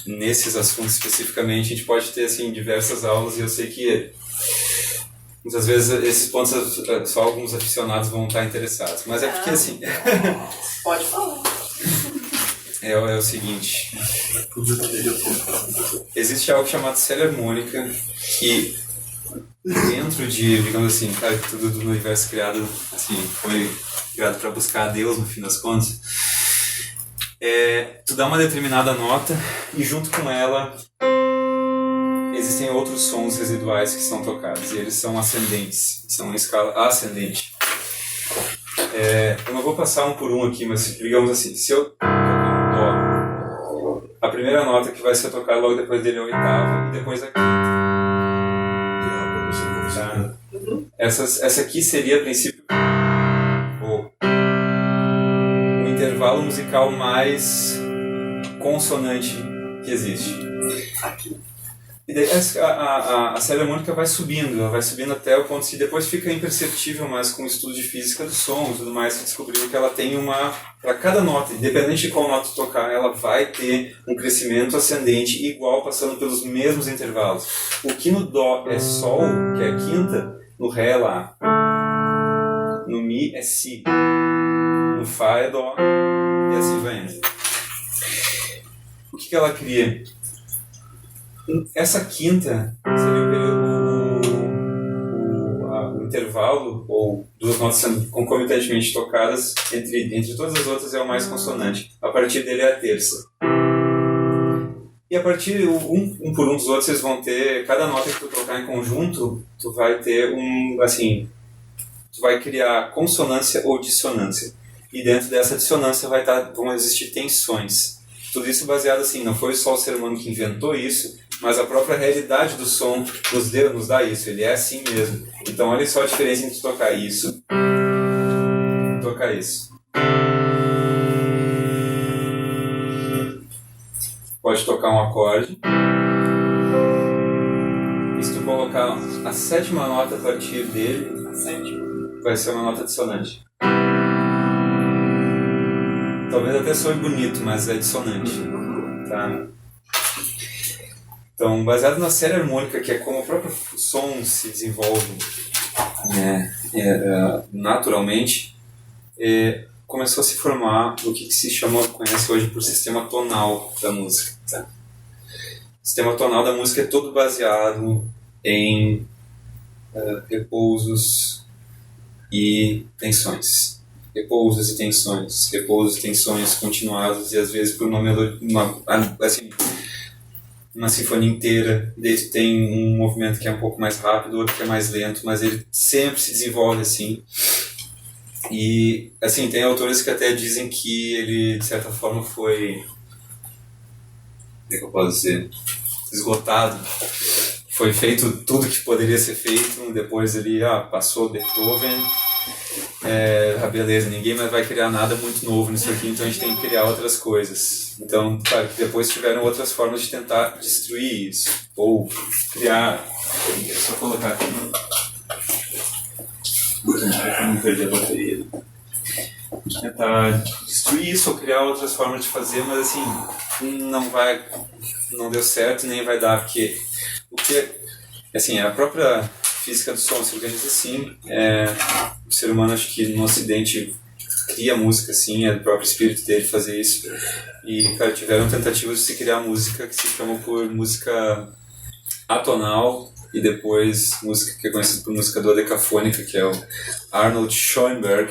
nesses assuntos especificamente, a gente pode ter, assim, diversas aulas, e eu sei que muitas vezes esses pontos só alguns aficionados vão estar interessados, mas é porque, assim... Pode falar. É o seguinte: existe algo chamado série harmônica, que dentro de, digamos assim, claro que tudo do universo criado, assim, foi criado para buscar a Deus no fim das contas. Tu dá uma determinada nota e junto com ela existem outros sons residuais que são tocados, e eles são ascendentes, são uma escala ascendente. Eu não vou passar um por um aqui, mas digamos assim, se eu tocar um Dó, a primeira nota que vai ser tocada logo depois dele é a oitava e depois a quinta. Tá? Essa aqui seria, a princípio, o intervalo musical mais consonante que existe. E daí a série harmônica vai subindo, ela vai subindo até o ponto que depois fica imperceptível, mas com o estudo de física do som e tudo mais, se descobriu que ela tem para cada nota, independente de qual nota tocar, ela vai ter um crescimento ascendente igual, passando pelos mesmos intervalos. O que no Dó é Sol, que é a quinta, no Ré é Lá, no Mi é Si, no Fá é Dó, e assim vai indo. O que ela cria? Essa quinta seria o intervalo, ou duas notas sendo concomitantemente tocadas, entre todas as outras é o mais consonante. A partir dele é a terça. E a partir um por um dos outros, vocês vão ter, cada nota que tu tocar em conjunto, tu vai ter tu vai criar consonância ou dissonância. E dentro dessa dissonância vão existir tensões. Tudo isso baseado assim, não foi só o ser humano que inventou isso, mas a própria realidade do som nos dá isso, ele é assim mesmo. Então olha só a diferença entre tocar isso e tocar isso. Pode tocar um acorde. E se tu colocar a sétima nota a partir dele, vai ser uma nota dissonante. Talvez até soe bonito, mas é dissonante. Tá? Então, baseado na série harmônica, que é como o próprio som se desenvolve naturalmente, começou a se formar o que se conhece hoje por sistema tonal da música. Tá? O sistema tonal da música é todo baseado em repousos e tensões. Repousos e tensões continuados, e às vezes por uma sinfonia inteira. Daí tem um movimento que é um pouco mais rápido, outro que é mais lento, mas ele sempre se desenvolve assim. E assim, tem autores que até dizem que ele de certa forma foi, como é que eu posso dizer, esgotado foi feito tudo que poderia ser feito, depois ali, passou Beethoven, beleza, ninguém mais vai criar nada muito novo nisso aqui, então a gente tem que criar outras coisas. Então, claro que depois tiveram outras formas de tentar destruir isso, ou criar... Só colocar aqui. Não perdi a bateria. Tentar destruir isso ou criar outras formas de fazer, mas assim, não deu certo, nem vai dar, porque assim, a própria física do som se organiza assim, o ser humano, acho que no Ocidente cria música assim, é do próprio espírito dele fazer isso, e cara, tiveram tentativas de se criar música que se chama por música atonal, e depois música que é conhecida por música dodecafônica, que é o Arnold Schoenberg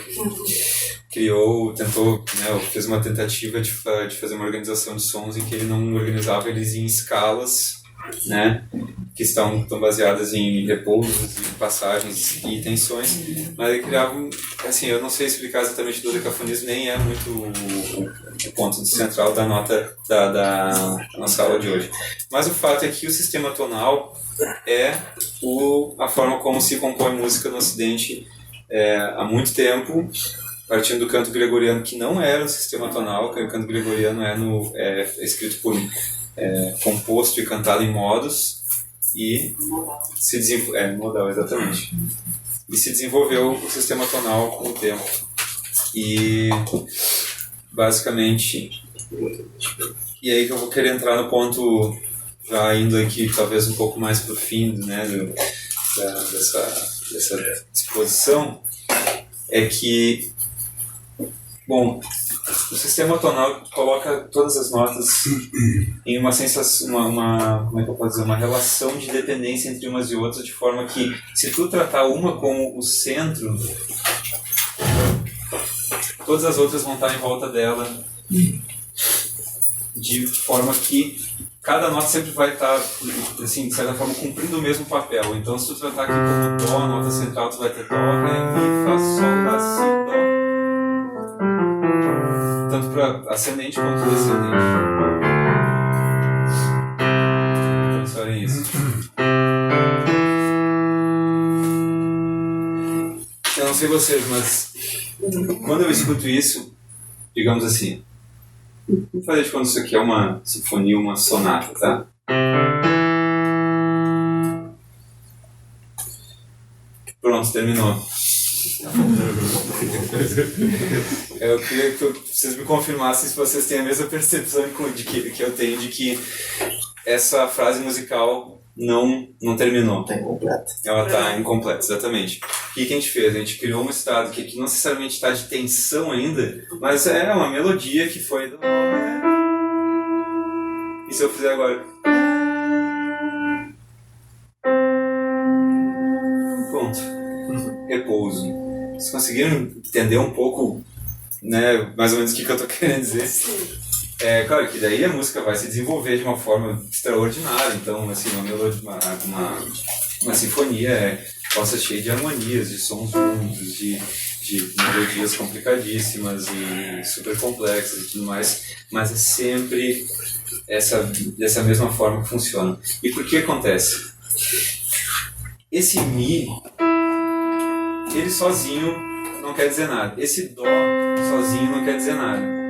fez uma tentativa de fazer uma organização de sons em que ele não organizava eles em escalas, né, que estão baseadas em repousos, em passagens e tensões, mas ele criava, assim, eu não sei explicar exatamente o dodecafonismo, nem é muito o ponto central da nota da nossa aula de hoje, mas o fato é que o sistema tonal é a forma como se compõe música no Ocidente há muito tempo, partindo do canto gregoriano, que não era um sistema tonal, que o canto gregoriano é escrito por composto e cantado em modos, e se desenvolveu modal, exatamente, e se desenvolveu o sistema tonal com o tempo, e basicamente, e aí que eu vou querer entrar no ponto, já indo aqui talvez um pouco mais para o fim, né, dessa exposição, é que, bom, o sistema tonal coloca todas as notas em uma sensação, como é que eu posso dizer, uma relação de dependência entre umas e outras, de forma que, se tu tratar uma como o centro, todas as outras vão estar em volta dela, de forma que cada nota sempre vai estar, assim, de certa forma, cumprindo o mesmo papel. Então, se tu tratar aqui como Dó, a nota central, tu vai ter Dó, Ré, Mi, Fá, Sol, Lá, Si, Dó. Tanto para ascendente quanto descendente. Então, só é isso. Eu não sei vocês, mas quando eu escuto isso, digamos assim, vamos fazer de conta isso aqui é uma sinfonia, uma sonata, tá? Pronto, terminou. Eu queria que vocês me confirmassem se vocês têm a mesma percepção que eu tenho de que essa frase musical não terminou. Está incompleta. Ela está incompleta, exatamente. O que a gente fez? A gente criou um estado que aqui não necessariamente está de tensão ainda, mas é uma melodia que foi... E se eu fizer agora? Pronto. Repouso. Vocês conseguiram entender um pouco, né, mais ou menos o que eu estou querendo dizer? Claro que daí a música vai se desenvolver de uma forma extraordinária, então, assim, uma sinfonia possa ser cheia de harmonias, de sons juntos, de melodias complicadíssimas e super complexas e tudo mais, mas é sempre dessa mesma forma que funciona. E por que acontece? Esse Mi, ele sozinho não quer dizer nada. Esse Dó sozinho não quer dizer nada.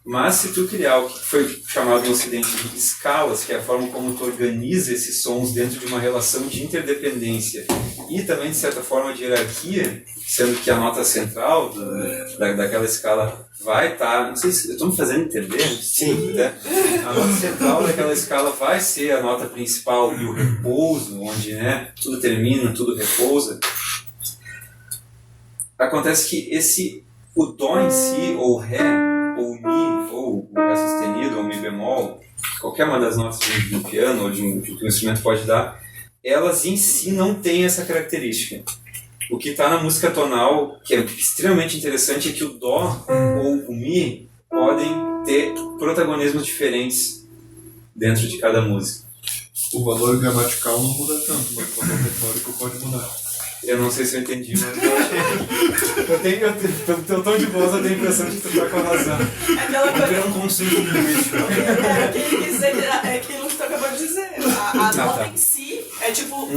Mas se tu criar o que foi chamado no Ocidente de escalas, que é a forma como tu organiza esses sons dentro de uma relação de interdependência e também, de certa forma, de hierarquia, sendo que a nota central daquela escala vai estar... Não sei se eu estou me fazendo entender. Sim. Né? A nota central daquela escala vai ser a nota principal e o repouso, onde, né, tudo termina, tudo repousa. Acontece que o Dó em si, ou Ré, ou Mi, ou o Ré sustenido, ou Mi bemol, qualquer uma das notas de um piano ou de um instrumento pode dar, elas em si não têm essa característica. O que está na música tonal, que é extremamente interessante, é que o Dó ou o Mi podem ter protagonismos diferentes dentro de cada música. O valor gramatical não muda tanto, mas o valor retórico pode mudar. Eu não sei se eu entendi, mas pelo teu tom de voz eu tenho a impressão de que tu tá com a razão. Aquela coisa. Eu não consigo linguístico. É aquilo que tu acabou de dizer. A nota em si é tipo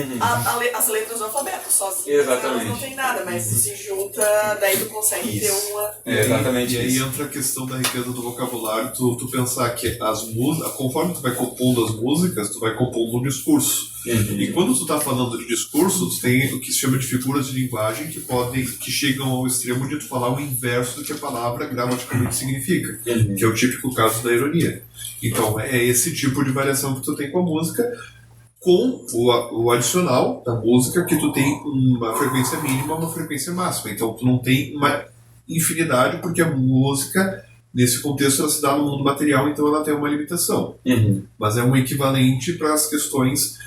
as letras do alfabeto, sozinhas. Exatamente. Elas não tem nada, mas se junta, daí tu consegue ter uma. Exatamente. E aí entra a questão da riqueza do vocabulário, tu pensar que as músicas, conforme tu vai compondo as músicas, tu vai compondo um discurso. E quando tu tá falando de discurso, tu tem o que se chama de figuras de linguagem que chegam ao extremo de tu falar o inverso do que a palavra gramaticalmente significa, que é o típico caso da ironia. Então é esse tipo de variação que tu tem com a música, com o adicional da música, que tu tem uma frequência mínima e uma frequência máxima. Então tu não tem uma infinidade, porque a música, nesse contexto, ela se dá no mundo material, então ela tem uma limitação. Mas é um equivalente para as questões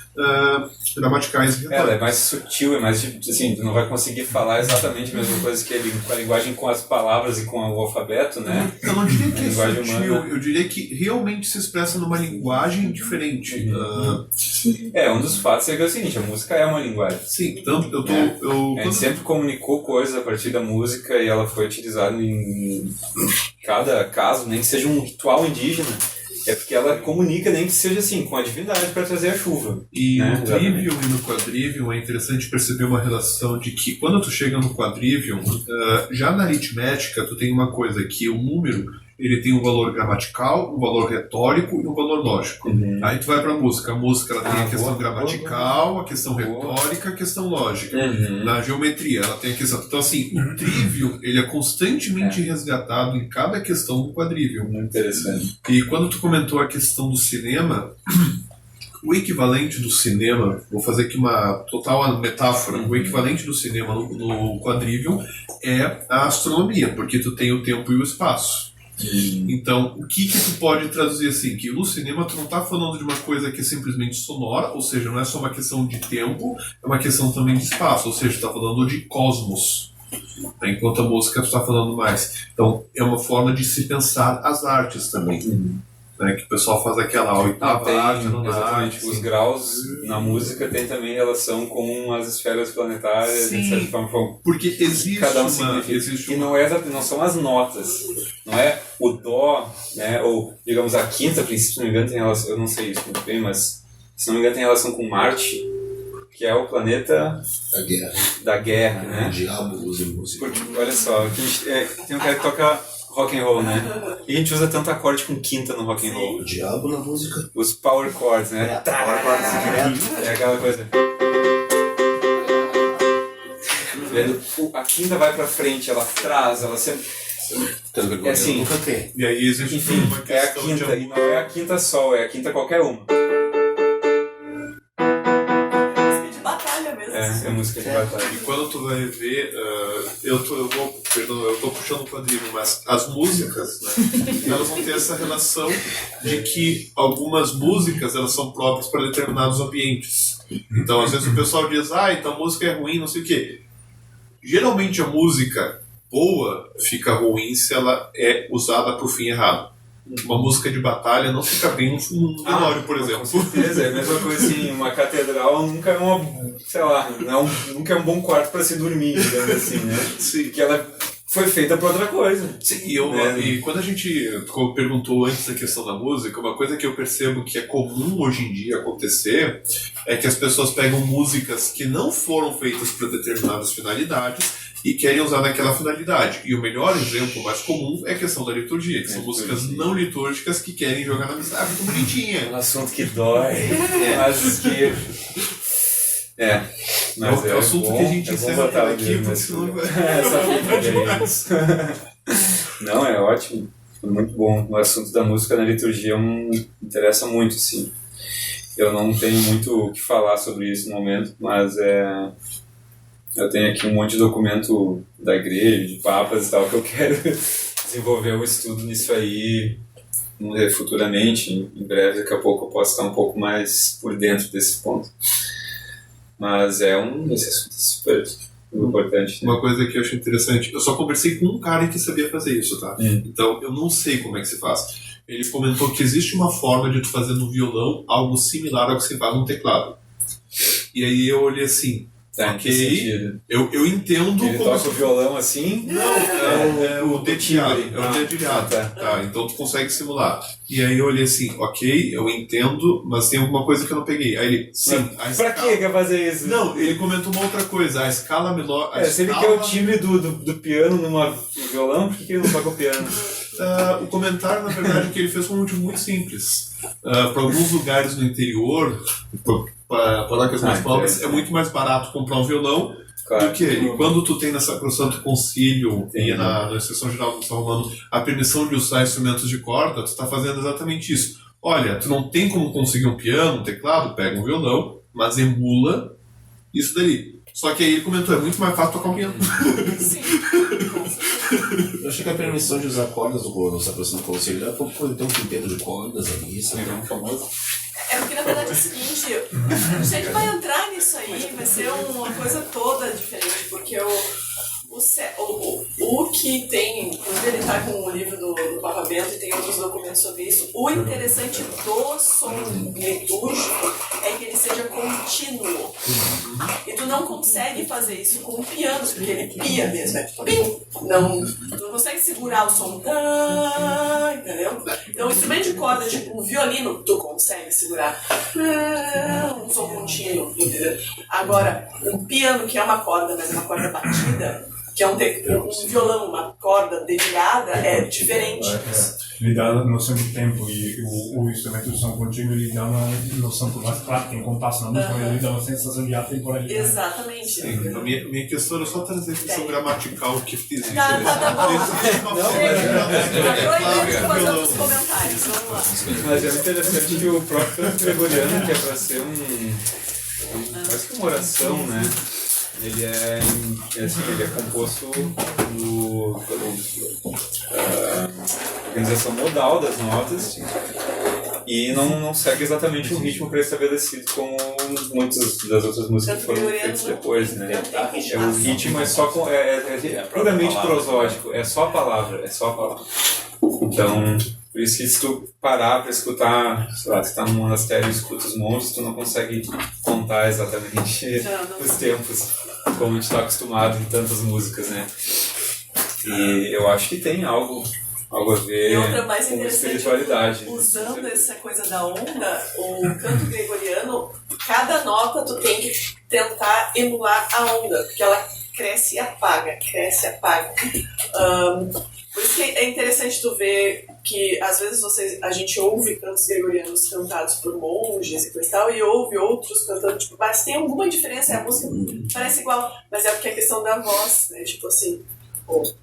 gramaticais. Ela é mais sutil, é mais assim, tu não vai conseguir falar exatamente a mesma coisa que a linguagem com as palavras e com o alfabeto, né? Eu não diria que é linguagem sutil, humana. eu diria que realmente se expressa numa linguagem diferente. Um dos fatos é que é o seguinte, a música é uma linguagem. Sim, tanto A gente sempre comunicou coisas a partir da música e ela foi utilizada em cada caso, nem que seja um ritual indígena. É porque ela comunica, nem que seja assim, com a divindade para trazer a chuva. E no trivium e no quadrivium é interessante perceber uma relação de que quando tu chega no quadrivium, já na aritmética tu tem uma coisa que o número ele tem um valor gramatical, um valor retórico e um valor lógico. Aí tu vai pra música. A música ela tem a questão gramatical, a questão retórica, a questão lógica. Na geometria ela tem a questão... Então assim, o trivium ele é constantemente resgatado em cada questão do quadrivium. Muito interessante. E quando tu comentou a questão do cinema... O equivalente do cinema, vou fazer aqui uma total metáfora, o equivalente do cinema no quadrivium é a astronomia, porque tu tem o tempo e o espaço. Então, o que tu pode traduzir assim? Que no cinema tu não tá falando de uma coisa que é simplesmente sonora, ou seja, não é só uma questão de tempo, é uma questão também de espaço, ou seja, tu tá falando de cosmos. Enquanto a música tu tá falando mais. Então, é uma forma de se pensar as artes também. Que o pessoal faz aquela oitava arte, exatamente. Os graus na música tem também relação com as esferas planetárias, de certa forma. Porque existe cada um significa. E não são as notas. Não é o dó, né? Ou, digamos, a quinta, a princípio, se não me engano, tem relação. Eu não sei isso muito bem, mas se não me engano, tem relação com Marte, que é o planeta da guerra, né? O diabo usa música. Porque, olha só, tem um cara que toca rock and roll, né? E a gente usa tanto acorde com quinta no rock and roll. O diabo na música. Os power chords, né? Power chords direto. É aquela coisa. A quinta vai pra frente, ela traz, ela sempre... É assim. E aí existe uma questão é a quinta, e não é a quinta sol, é a quinta qualquer uma. De batalha mesmo. É música de batalha. E quando tu vai ver, eu tô puxando o quadrinho, mas as músicas, né, elas vão ter essa relação de que algumas músicas elas são próprias para determinados ambientes. Então, às vezes o pessoal diz, então a música é ruim, não sei o quê. Geralmente a música boa fica ruim se ela é usada para o fim errado. Uma música de batalha não fica bem num velório, por exemplo. Com certeza, é a mesma coisa assim, uma catedral nunca é nunca é um bom quarto para se dormir, digamos assim, né? Sim. Porque ela foi feita para outra coisa. Sim, e quando a gente perguntou antes da questão da música, uma coisa que eu percebo que é comum hoje em dia acontecer é que as pessoas pegam músicas que não foram feitas para determinadas finalidades e querem usar naquela finalidade. E o melhor exemplo, mais comum, é a questão da liturgia, que são músicas não litúrgicas que querem jogar na missa. Muito bonitinha. É um assunto que dói, mas que... Mas é o assunto bom, que a gente encerra aqui, porque senão Não, é ótimo. É muito bom. O assunto da música na liturgia me interessa muito, sim. Eu não tenho muito o que falar sobre isso no momento, mas eu tenho aqui um monte de documento da igreja, de papas e tal, que eu quero desenvolver um estudo nisso aí futuramente. Em breve, daqui a pouco eu posso estar um pouco mais por dentro desse ponto. Mas esse assunto é super importante. Né? Uma coisa que eu acho interessante, eu só conversei com um cara que sabia fazer isso, tá? Então eu não sei como é que se faz. Ele comentou que existe uma forma de tu fazer no violão algo similar ao que se faz no teclado. E aí eu olhei assim, Tá, em que sentido? Eu entendo Ele como... toca o violão assim? Não, é o dedilhado. É o dedilhado. tá. Tá, então tu consegue simular. E aí eu olhei assim, ok, eu entendo, mas tem alguma coisa que eu não peguei. Aí ele, sim, a Pra escala... que quer fazer isso? Não, ele comentou uma outra coisa, a escala menor... Se ele quer o timbre do piano no violão, por que ele não toca o piano? O comentário, na verdade, que ele fez foi um motivo muito simples. Para alguns lugares no interior, para paróquias mais pobres, é muito mais barato comprar um violão do que ele. Quando tu tem na Sacrosanto Concílio e na Inscrição Geral do Estado Romano a permissão de usar instrumentos de corda, tu está fazendo exatamente isso. Olha, tu não tem como conseguir um piano, um teclado, pega um violão, mas emula isso daí. Só que aí ele comentou, é muito mais fácil tocar um piano. Sim. Eu achei que a permissão de usar cordas no Sacrosanto Conselho era para poder ter um quinteto de cordas ali, sabe? famoso. É porque na verdade é o seguinte, a gente vai entrar nisso aí, vai ser uma coisa toda diferente, porque o que tem, inclusive ele está com o livro do Papa Bento e tem outros documentos sobre isso, o interessante do som litúrgico é que ele seja contínuo. E tu não consegue fazer isso com o piano, porque ele pia mesmo, é pim! Não, tu não consegue segurar o som, entendeu? Então o instrumento de corda, tipo um violino, tu consegue segurar um som contínuo, entendeu? Agora, um piano que é uma corda, mas é uma corda batida, que é um violão, uma corda dedilhada, é diferente. Ele dá noção de tempo e o instrumento de som contínuo ele dá uma noção por mais prática, em compasso na música, ele dá uma sensação de atemporalidade. Exatamente. Sim, a minha questão era só trazer a questão gramatical que existe. Tá bom. Existe uma forma Tá proibido de fazer de outros comentários, vamos lá. Mas é interessante que o próprio canto gregoriano, que é para ser quase que uma oração, né? Ele é composto pela organização modal das notas e não segue exatamente um ritmo pré-estabelecido como muitas das outras músicas que foram feitas depois, né? O ritmo é só é puramente prosódico, é só a palavra. Então, por isso que se tu parar para escutar, sei lá, se tá num monastério e escuta os monges, tu não consegue contar exatamente os tempos, como a gente está acostumado em tantas músicas, né? E eu acho que tem algo a ver E outra mais com a interessante, espiritualidade. usando essa coisa da onda, o canto gregoriano, cada nota tu tem que tentar emular a onda, porque ela cresce e apaga. Por isso que é interessante tu ver que às vezes a gente ouve cantos gregorianos cantados por monges e coisa e tal, e ouve outros cantando, tipo, mas tem alguma diferença, a música parece igual, mas é porque é a questão da voz, né? Tipo assim,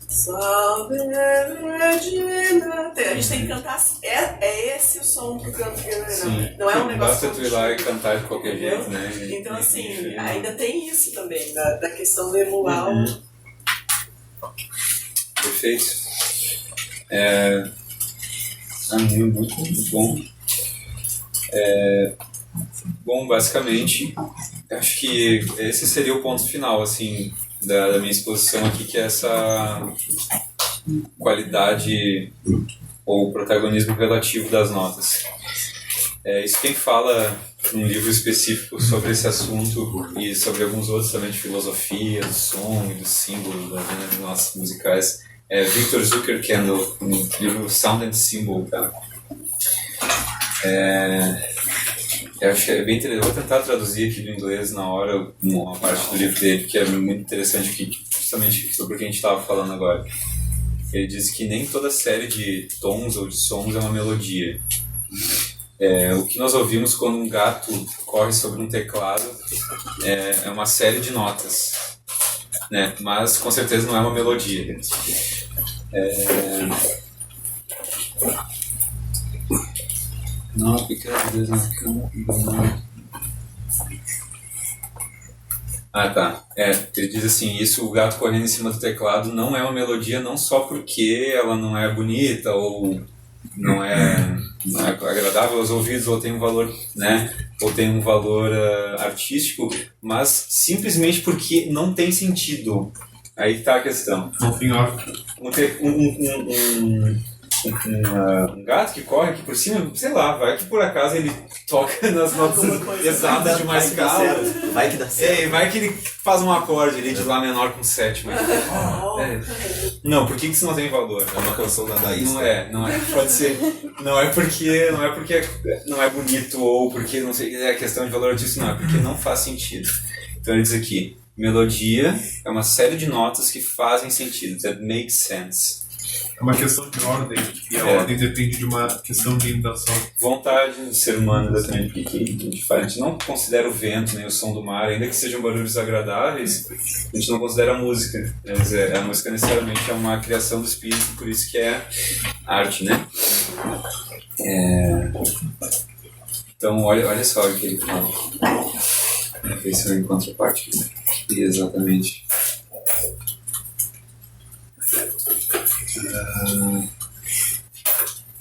Salve Regina. A gente tem que cantar, é esse o som do canto gregoriano, não é um negócio. Basta tu ir lá e cantar de qualquer jeito, né? Então, assim, ainda tem isso também, da questão do emular Perfeito. Muito bom. Bom, basicamente, acho que esse seria o ponto final, assim, da minha exposição aqui, que é essa qualidade ou protagonismo relativo das notas. Isso quem fala num livro específico sobre esse assunto e sobre alguns outros também de filosofia, do som e do símbolo das notas musicais é Victor Zucker-Kendall, no livro Sound and Symbol, tá? Eu acho que é bem interessante. Eu vou tentar traduzir aqui do inglês na hora uma parte do livro dele, que é muito interessante aqui, justamente sobre o que a gente estava falando agora. Ele diz que nem toda série de tons ou de sons é uma melodia. O que nós ouvimos quando um gato corre sobre um teclado é uma série de notas, né? Mas com certeza não é uma melodia. Não, porque às vezes tá. Ele diz assim, o gato correndo em cima do teclado não é uma melodia, não só porque ela não é bonita ou não é agradável aos ouvidos ou tem um valor, né, ou tem um valor artístico, mas simplesmente porque não tem sentido. Aí está a questão. um gato que corre aqui por cima, sei lá, vai que por acaso ele toca nas notas exatas de uma escala. Vai que dá certo. Vai que ele faz um acorde ali de Lá menor com sétima. Não, por que isso não tem valor? É uma canção dadaísta. Não é. Pode ser. Não é porque não é bonito ou porque não sei, é questão de valor artístico, não, é porque não faz sentido. Então ele diz aqui, melodia é uma série de notas que fazem sentido, that makes sense. É uma questão de ordem, e a ordem depende de uma questão de intenção. Vontade do ser humano também, porque a gente não considera o vento, nem o som do mar, ainda que sejam barulhos agradáveis, a gente não considera a música. Quer dizer, a música necessariamente é uma criação do espírito, por isso que é arte, né? Então, olha só o que ele fala. Vamos ver se eu encontro a parte aqui. Exatamente.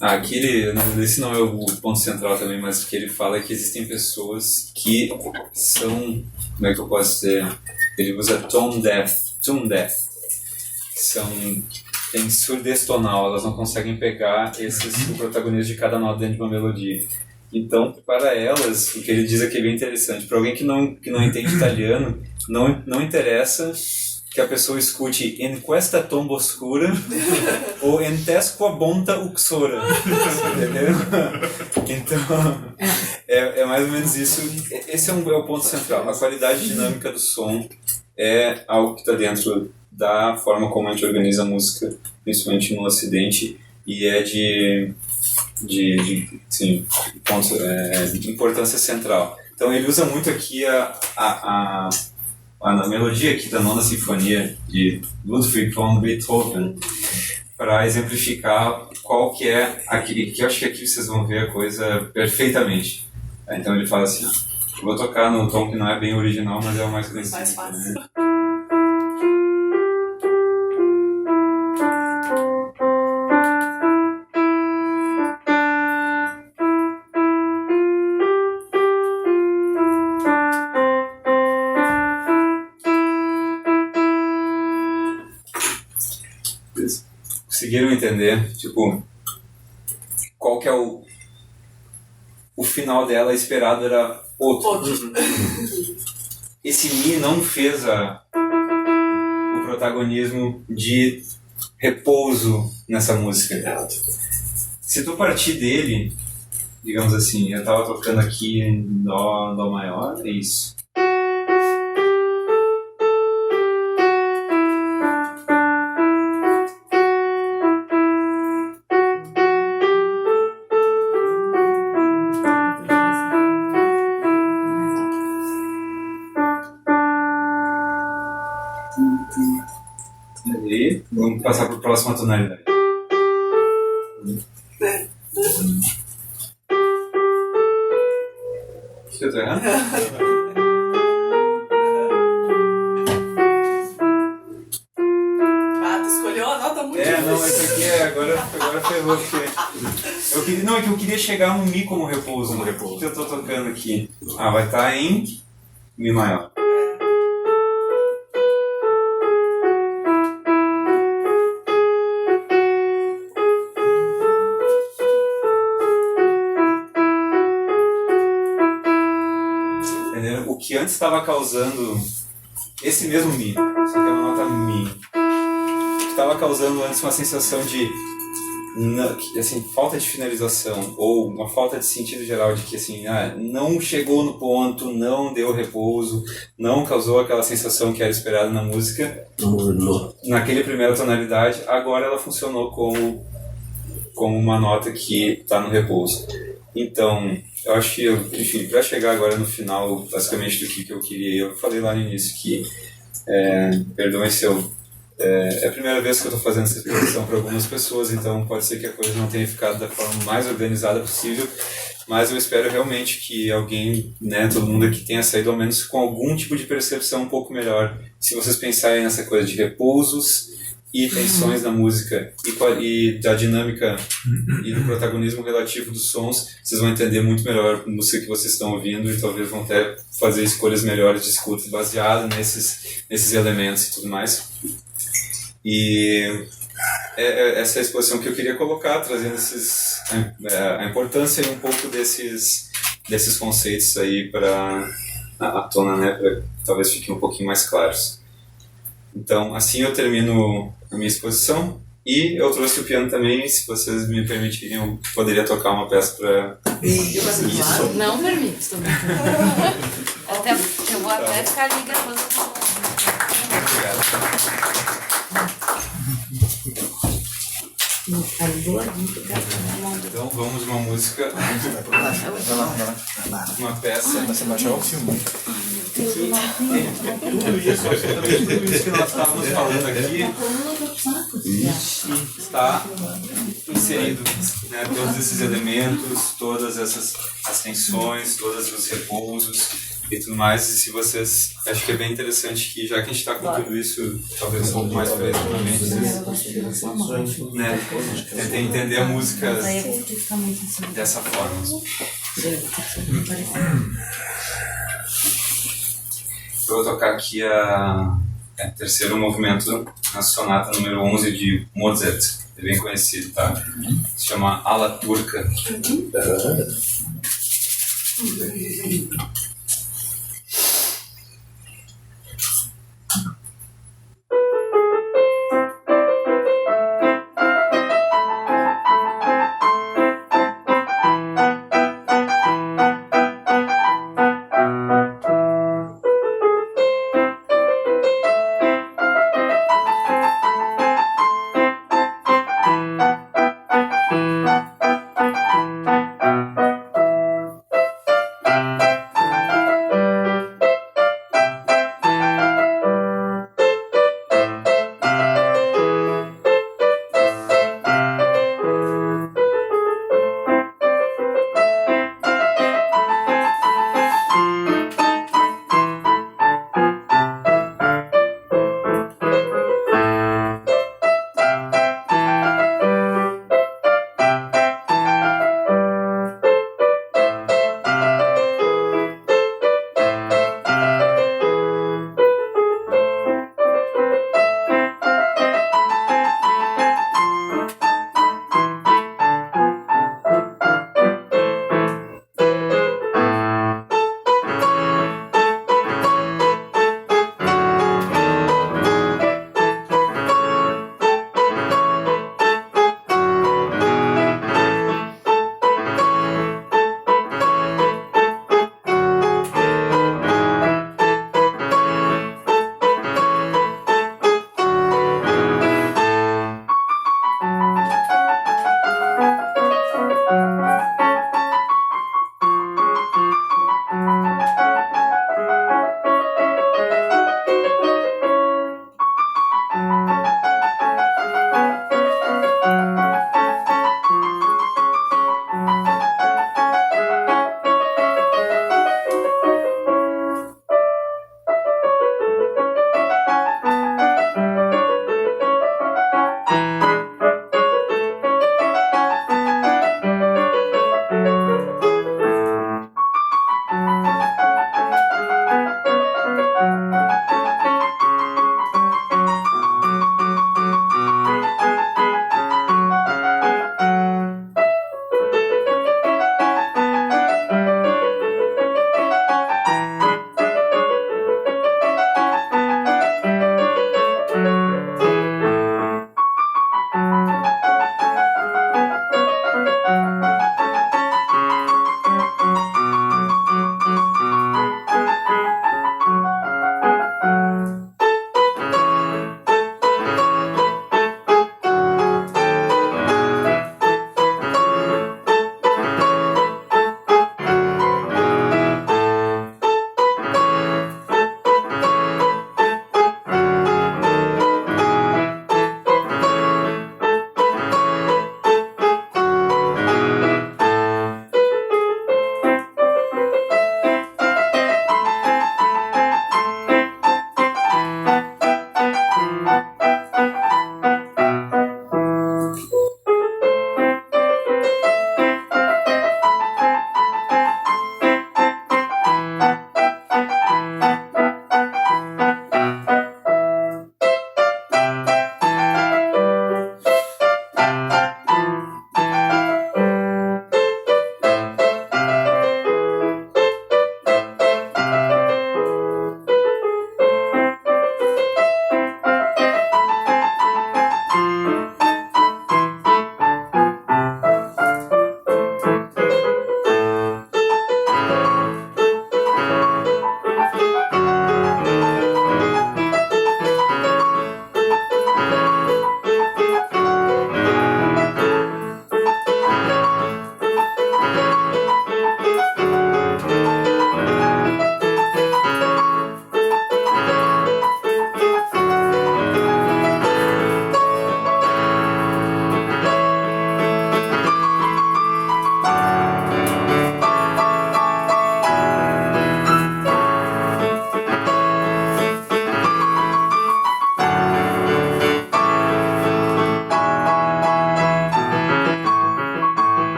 Aqui esse não é o ponto central também, mas o que ele fala é que existem pessoas que são, como é que eu posso dizer? Ele usa tone deaf, que tem surdez tonal, elas não conseguem pegar o protagonismo de cada nota dentro de uma melodia. Então, para elas, o que ele diz aqui é bem interessante. Para alguém que não entende italiano, não interessa que a pessoa escute in questa tomba oscura ou in tesqua bonta uxora. Entendeu? Então, é mais ou menos isso. Esse é o ponto central. A qualidade dinâmica do som é algo que está dentro da forma como a gente organiza a música, principalmente no Ocidente, e é de importância central. Então ele usa muito aqui a melodia aqui da Nona Sinfonia de Ludwig van Beethoven para exemplificar qual que é aquele, que eu acho que aqui vocês vão ver a coisa perfeitamente. Então ele fala assim, eu vou tocar no tom que não é bem original, mas é o mais conhecido. Mais fácil. Né? Conseguiram entender, tipo, qual que é o final dela esperado era outro. Esse Mi não fez o protagonismo de repouso nessa música. Se tu partir dele, digamos assim, eu tava tocando aqui em Dó maior, é isso. Vamos passar para a próxima tonalidade. Eu tô errando? Tu escolheu a nota muito não, difícil. esse aqui agora ferrou. Porque eu queria chegar no Mi como repouso. O que eu tô tocando aqui? Vai estar em Mi maior. O que antes estava causando esse mesmo Mi, isso aqui é uma nota Mi, que estava causando antes uma sensação de falta de finalização ou uma falta de sentido geral de que não chegou no ponto, não deu repouso, não causou aquela sensação que era esperada na música, naquele primeira tonalidade, agora ela funcionou como uma nota que está no repouso. Então, eu acho que, enfim, para chegar agora no final, basicamente, do que eu queria, eu falei lá no início que, perdoem se eu... É a primeira vez que eu estou fazendo essa exposição para algumas pessoas, então pode ser que a coisa não tenha ficado da forma mais organizada possível, mas eu espero realmente que alguém, todo mundo aqui tenha saído ao menos com algum tipo de percepção um pouco melhor. Se vocês pensarem nessa coisa de repousos e tensões na música e da dinâmica e do protagonismo relativo dos sons, vocês vão entender muito melhor a música que vocês estão ouvindo e talvez vão até fazer escolhas melhores de escuta baseadas nesses elementos e tudo mais. E essa exposição que eu queria colocar, trazendo a importância e um pouco desses conceitos aí para à tona, né, para que talvez fiquem um pouquinho mais claros. Então, assim eu termino a minha exposição e eu trouxe o piano também, se vocês me permitirem, eu poderia tocar uma peça para... Não permite também. Até, eu vou até ficar ali gravando. Então vamos uma música, uma peça. Você baixar o filme. Tudo isso que nós estávamos falando aqui está inserido, né, todos esses elementos, todas as tensões, todos os repousos e tudo mais. E se vocês, acho que é bem interessante que, já que a gente está com tudo isso talvez um pouco mais fresco na mente, né, tentem entender a música dessa forma. Eu vou tocar aqui o terceiro movimento na sonata número 11 de Mozart, é bem conhecido, tá? Se chama Ala Turca.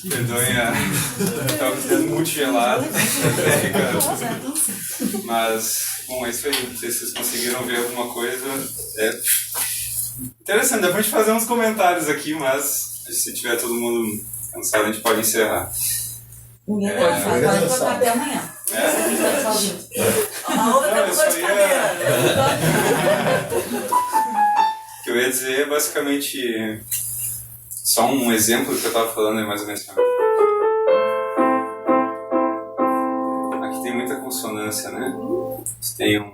Perdoem tava ficando muito gelado. Mas, bom, é isso aí. Não sei se vocês conseguiram ver alguma coisa. É interessante, dá pra gente fazer uns comentários aqui, mas se tiver todo mundo cansado, a gente pode encerrar. Ninguém pode botar até amanhã. A outra tá com dor de cadeira. O que eu ia dizer é basicamente só um exemplo do que eu estava falando, é mais ou menos. Aqui tem muita consonância, né? Você tem um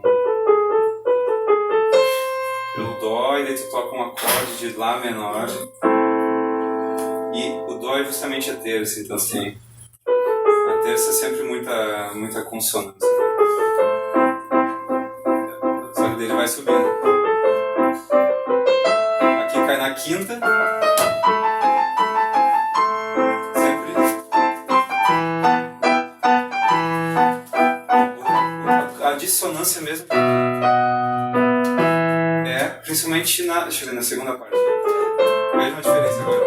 Dó e daí tu toca um acorde de Lá menor. E o Dó é justamente a terça, então você tem. A terça é sempre muita consonância. Só que daí ele vai subindo. Aqui cai na quinta. Sempre. A dissonância mesmo. Principalmente deixa eu ver, na segunda parte. Veja uma diferença agora.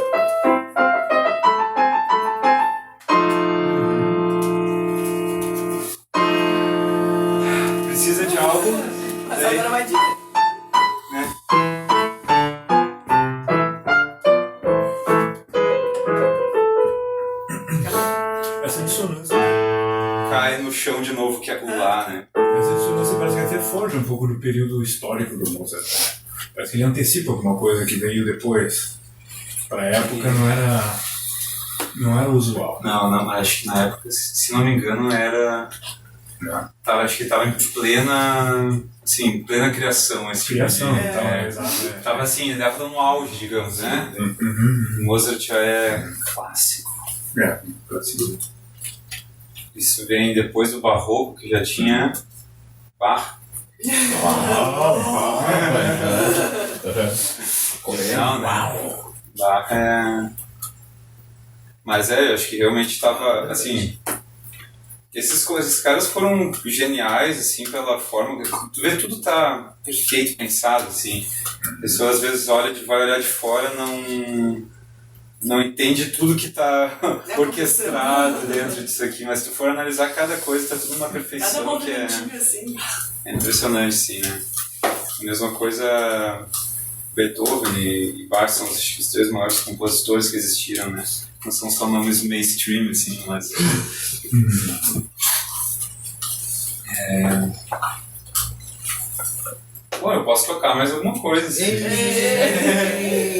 Precisa de algo. Mas daí, agora vai de... né? Essa dissonância. Cai no chão de novo, que é o Lá, né? Essa dissonância parece que até foge um pouco do período histórico do Mozart. Parece que ele antecipa alguma coisa que veio depois. Para a época não era usual. Não, acho que na época, se não me engano, era... acho que estava em plena criação. Criação, exato. Tava assim, ele estava no auge, digamos, né? Mozart já é clássico. Clássico. Isso vem depois do Barroco, que já tinha Bach. Não, né? Bach é... Mas eu acho que realmente estava, assim... Esses caras foram geniais, assim, pela forma... Tu vê, tudo tá perfeito, pensado, assim. A pessoa, às vezes, vai olhar de fora, não entende tudo que tá orquestrado dentro disso aqui. Mas se tu for analisar cada coisa, tá tudo numa perfeição que é... assim. É impressionante, sim, né? A mesma coisa... Beethoven e Bach são os três maiores compositores que existiram, né? Não são só nomes mainstream, assim, mas... Bom, eu posso tocar mais alguma coisa, assim.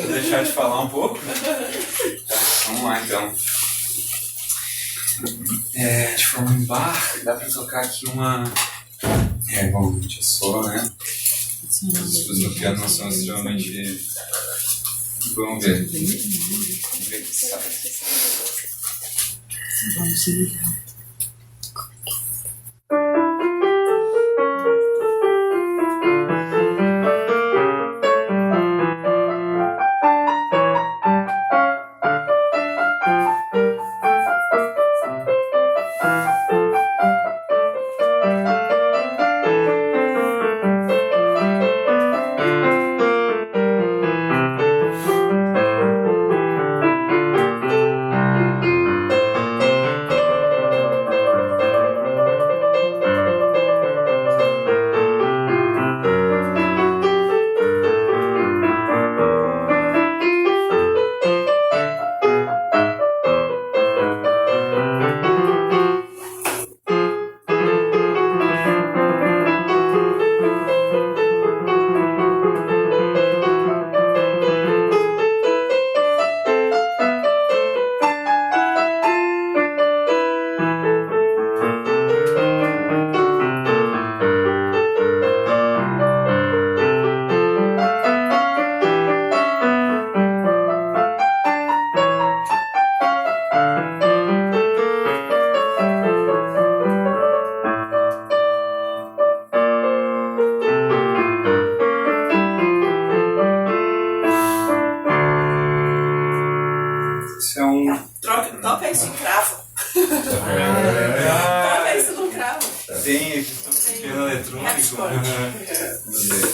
Vou deixar de falar um pouco. Tá, vamos lá, então. De forma em Bach, dá pra tocar aqui uma... bom, já sou, né? As coisas no piano não são extremamente... Vamos ver. Vamos ver o que sai. Vamos se ligar. Toca isso em cravo. Toca isso num cravo. Tem aqui piano eletrônico. Vamos ver.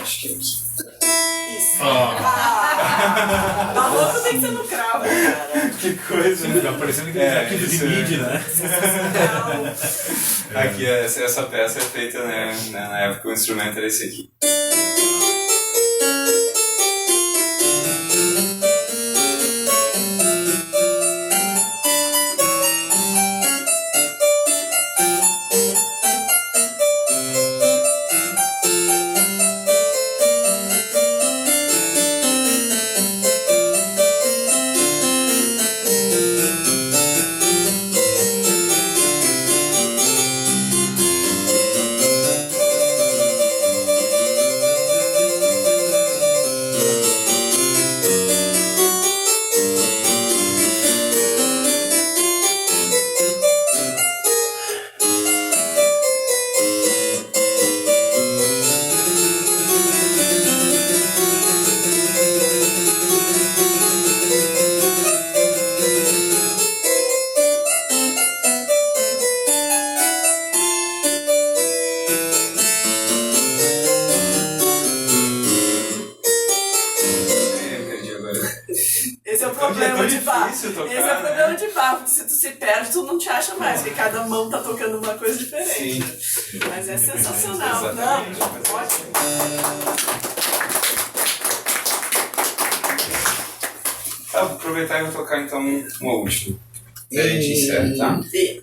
Acho que é aqui. Isso. Maluco tem que ser no cravo, cara. Que coisa. Fica parecendo aquele arquivo de isso é- MIDI, né? Aqui, essa peça é feita, né? Na época o instrumento era esse aqui. Perdi agora. Esse é o É problema tão de bar. difícil tocar, Esse é o né? problema de bar, porque se tu se perde, tu não te acha mais, porque cada mão tá tocando uma coisa diferente. Sim. Mas é sensacional. Exatamente. Não, ótimo. Tá, vou aproveitar e vou tocar então uma última. E aí a gente encerra, tá? E-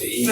Ei.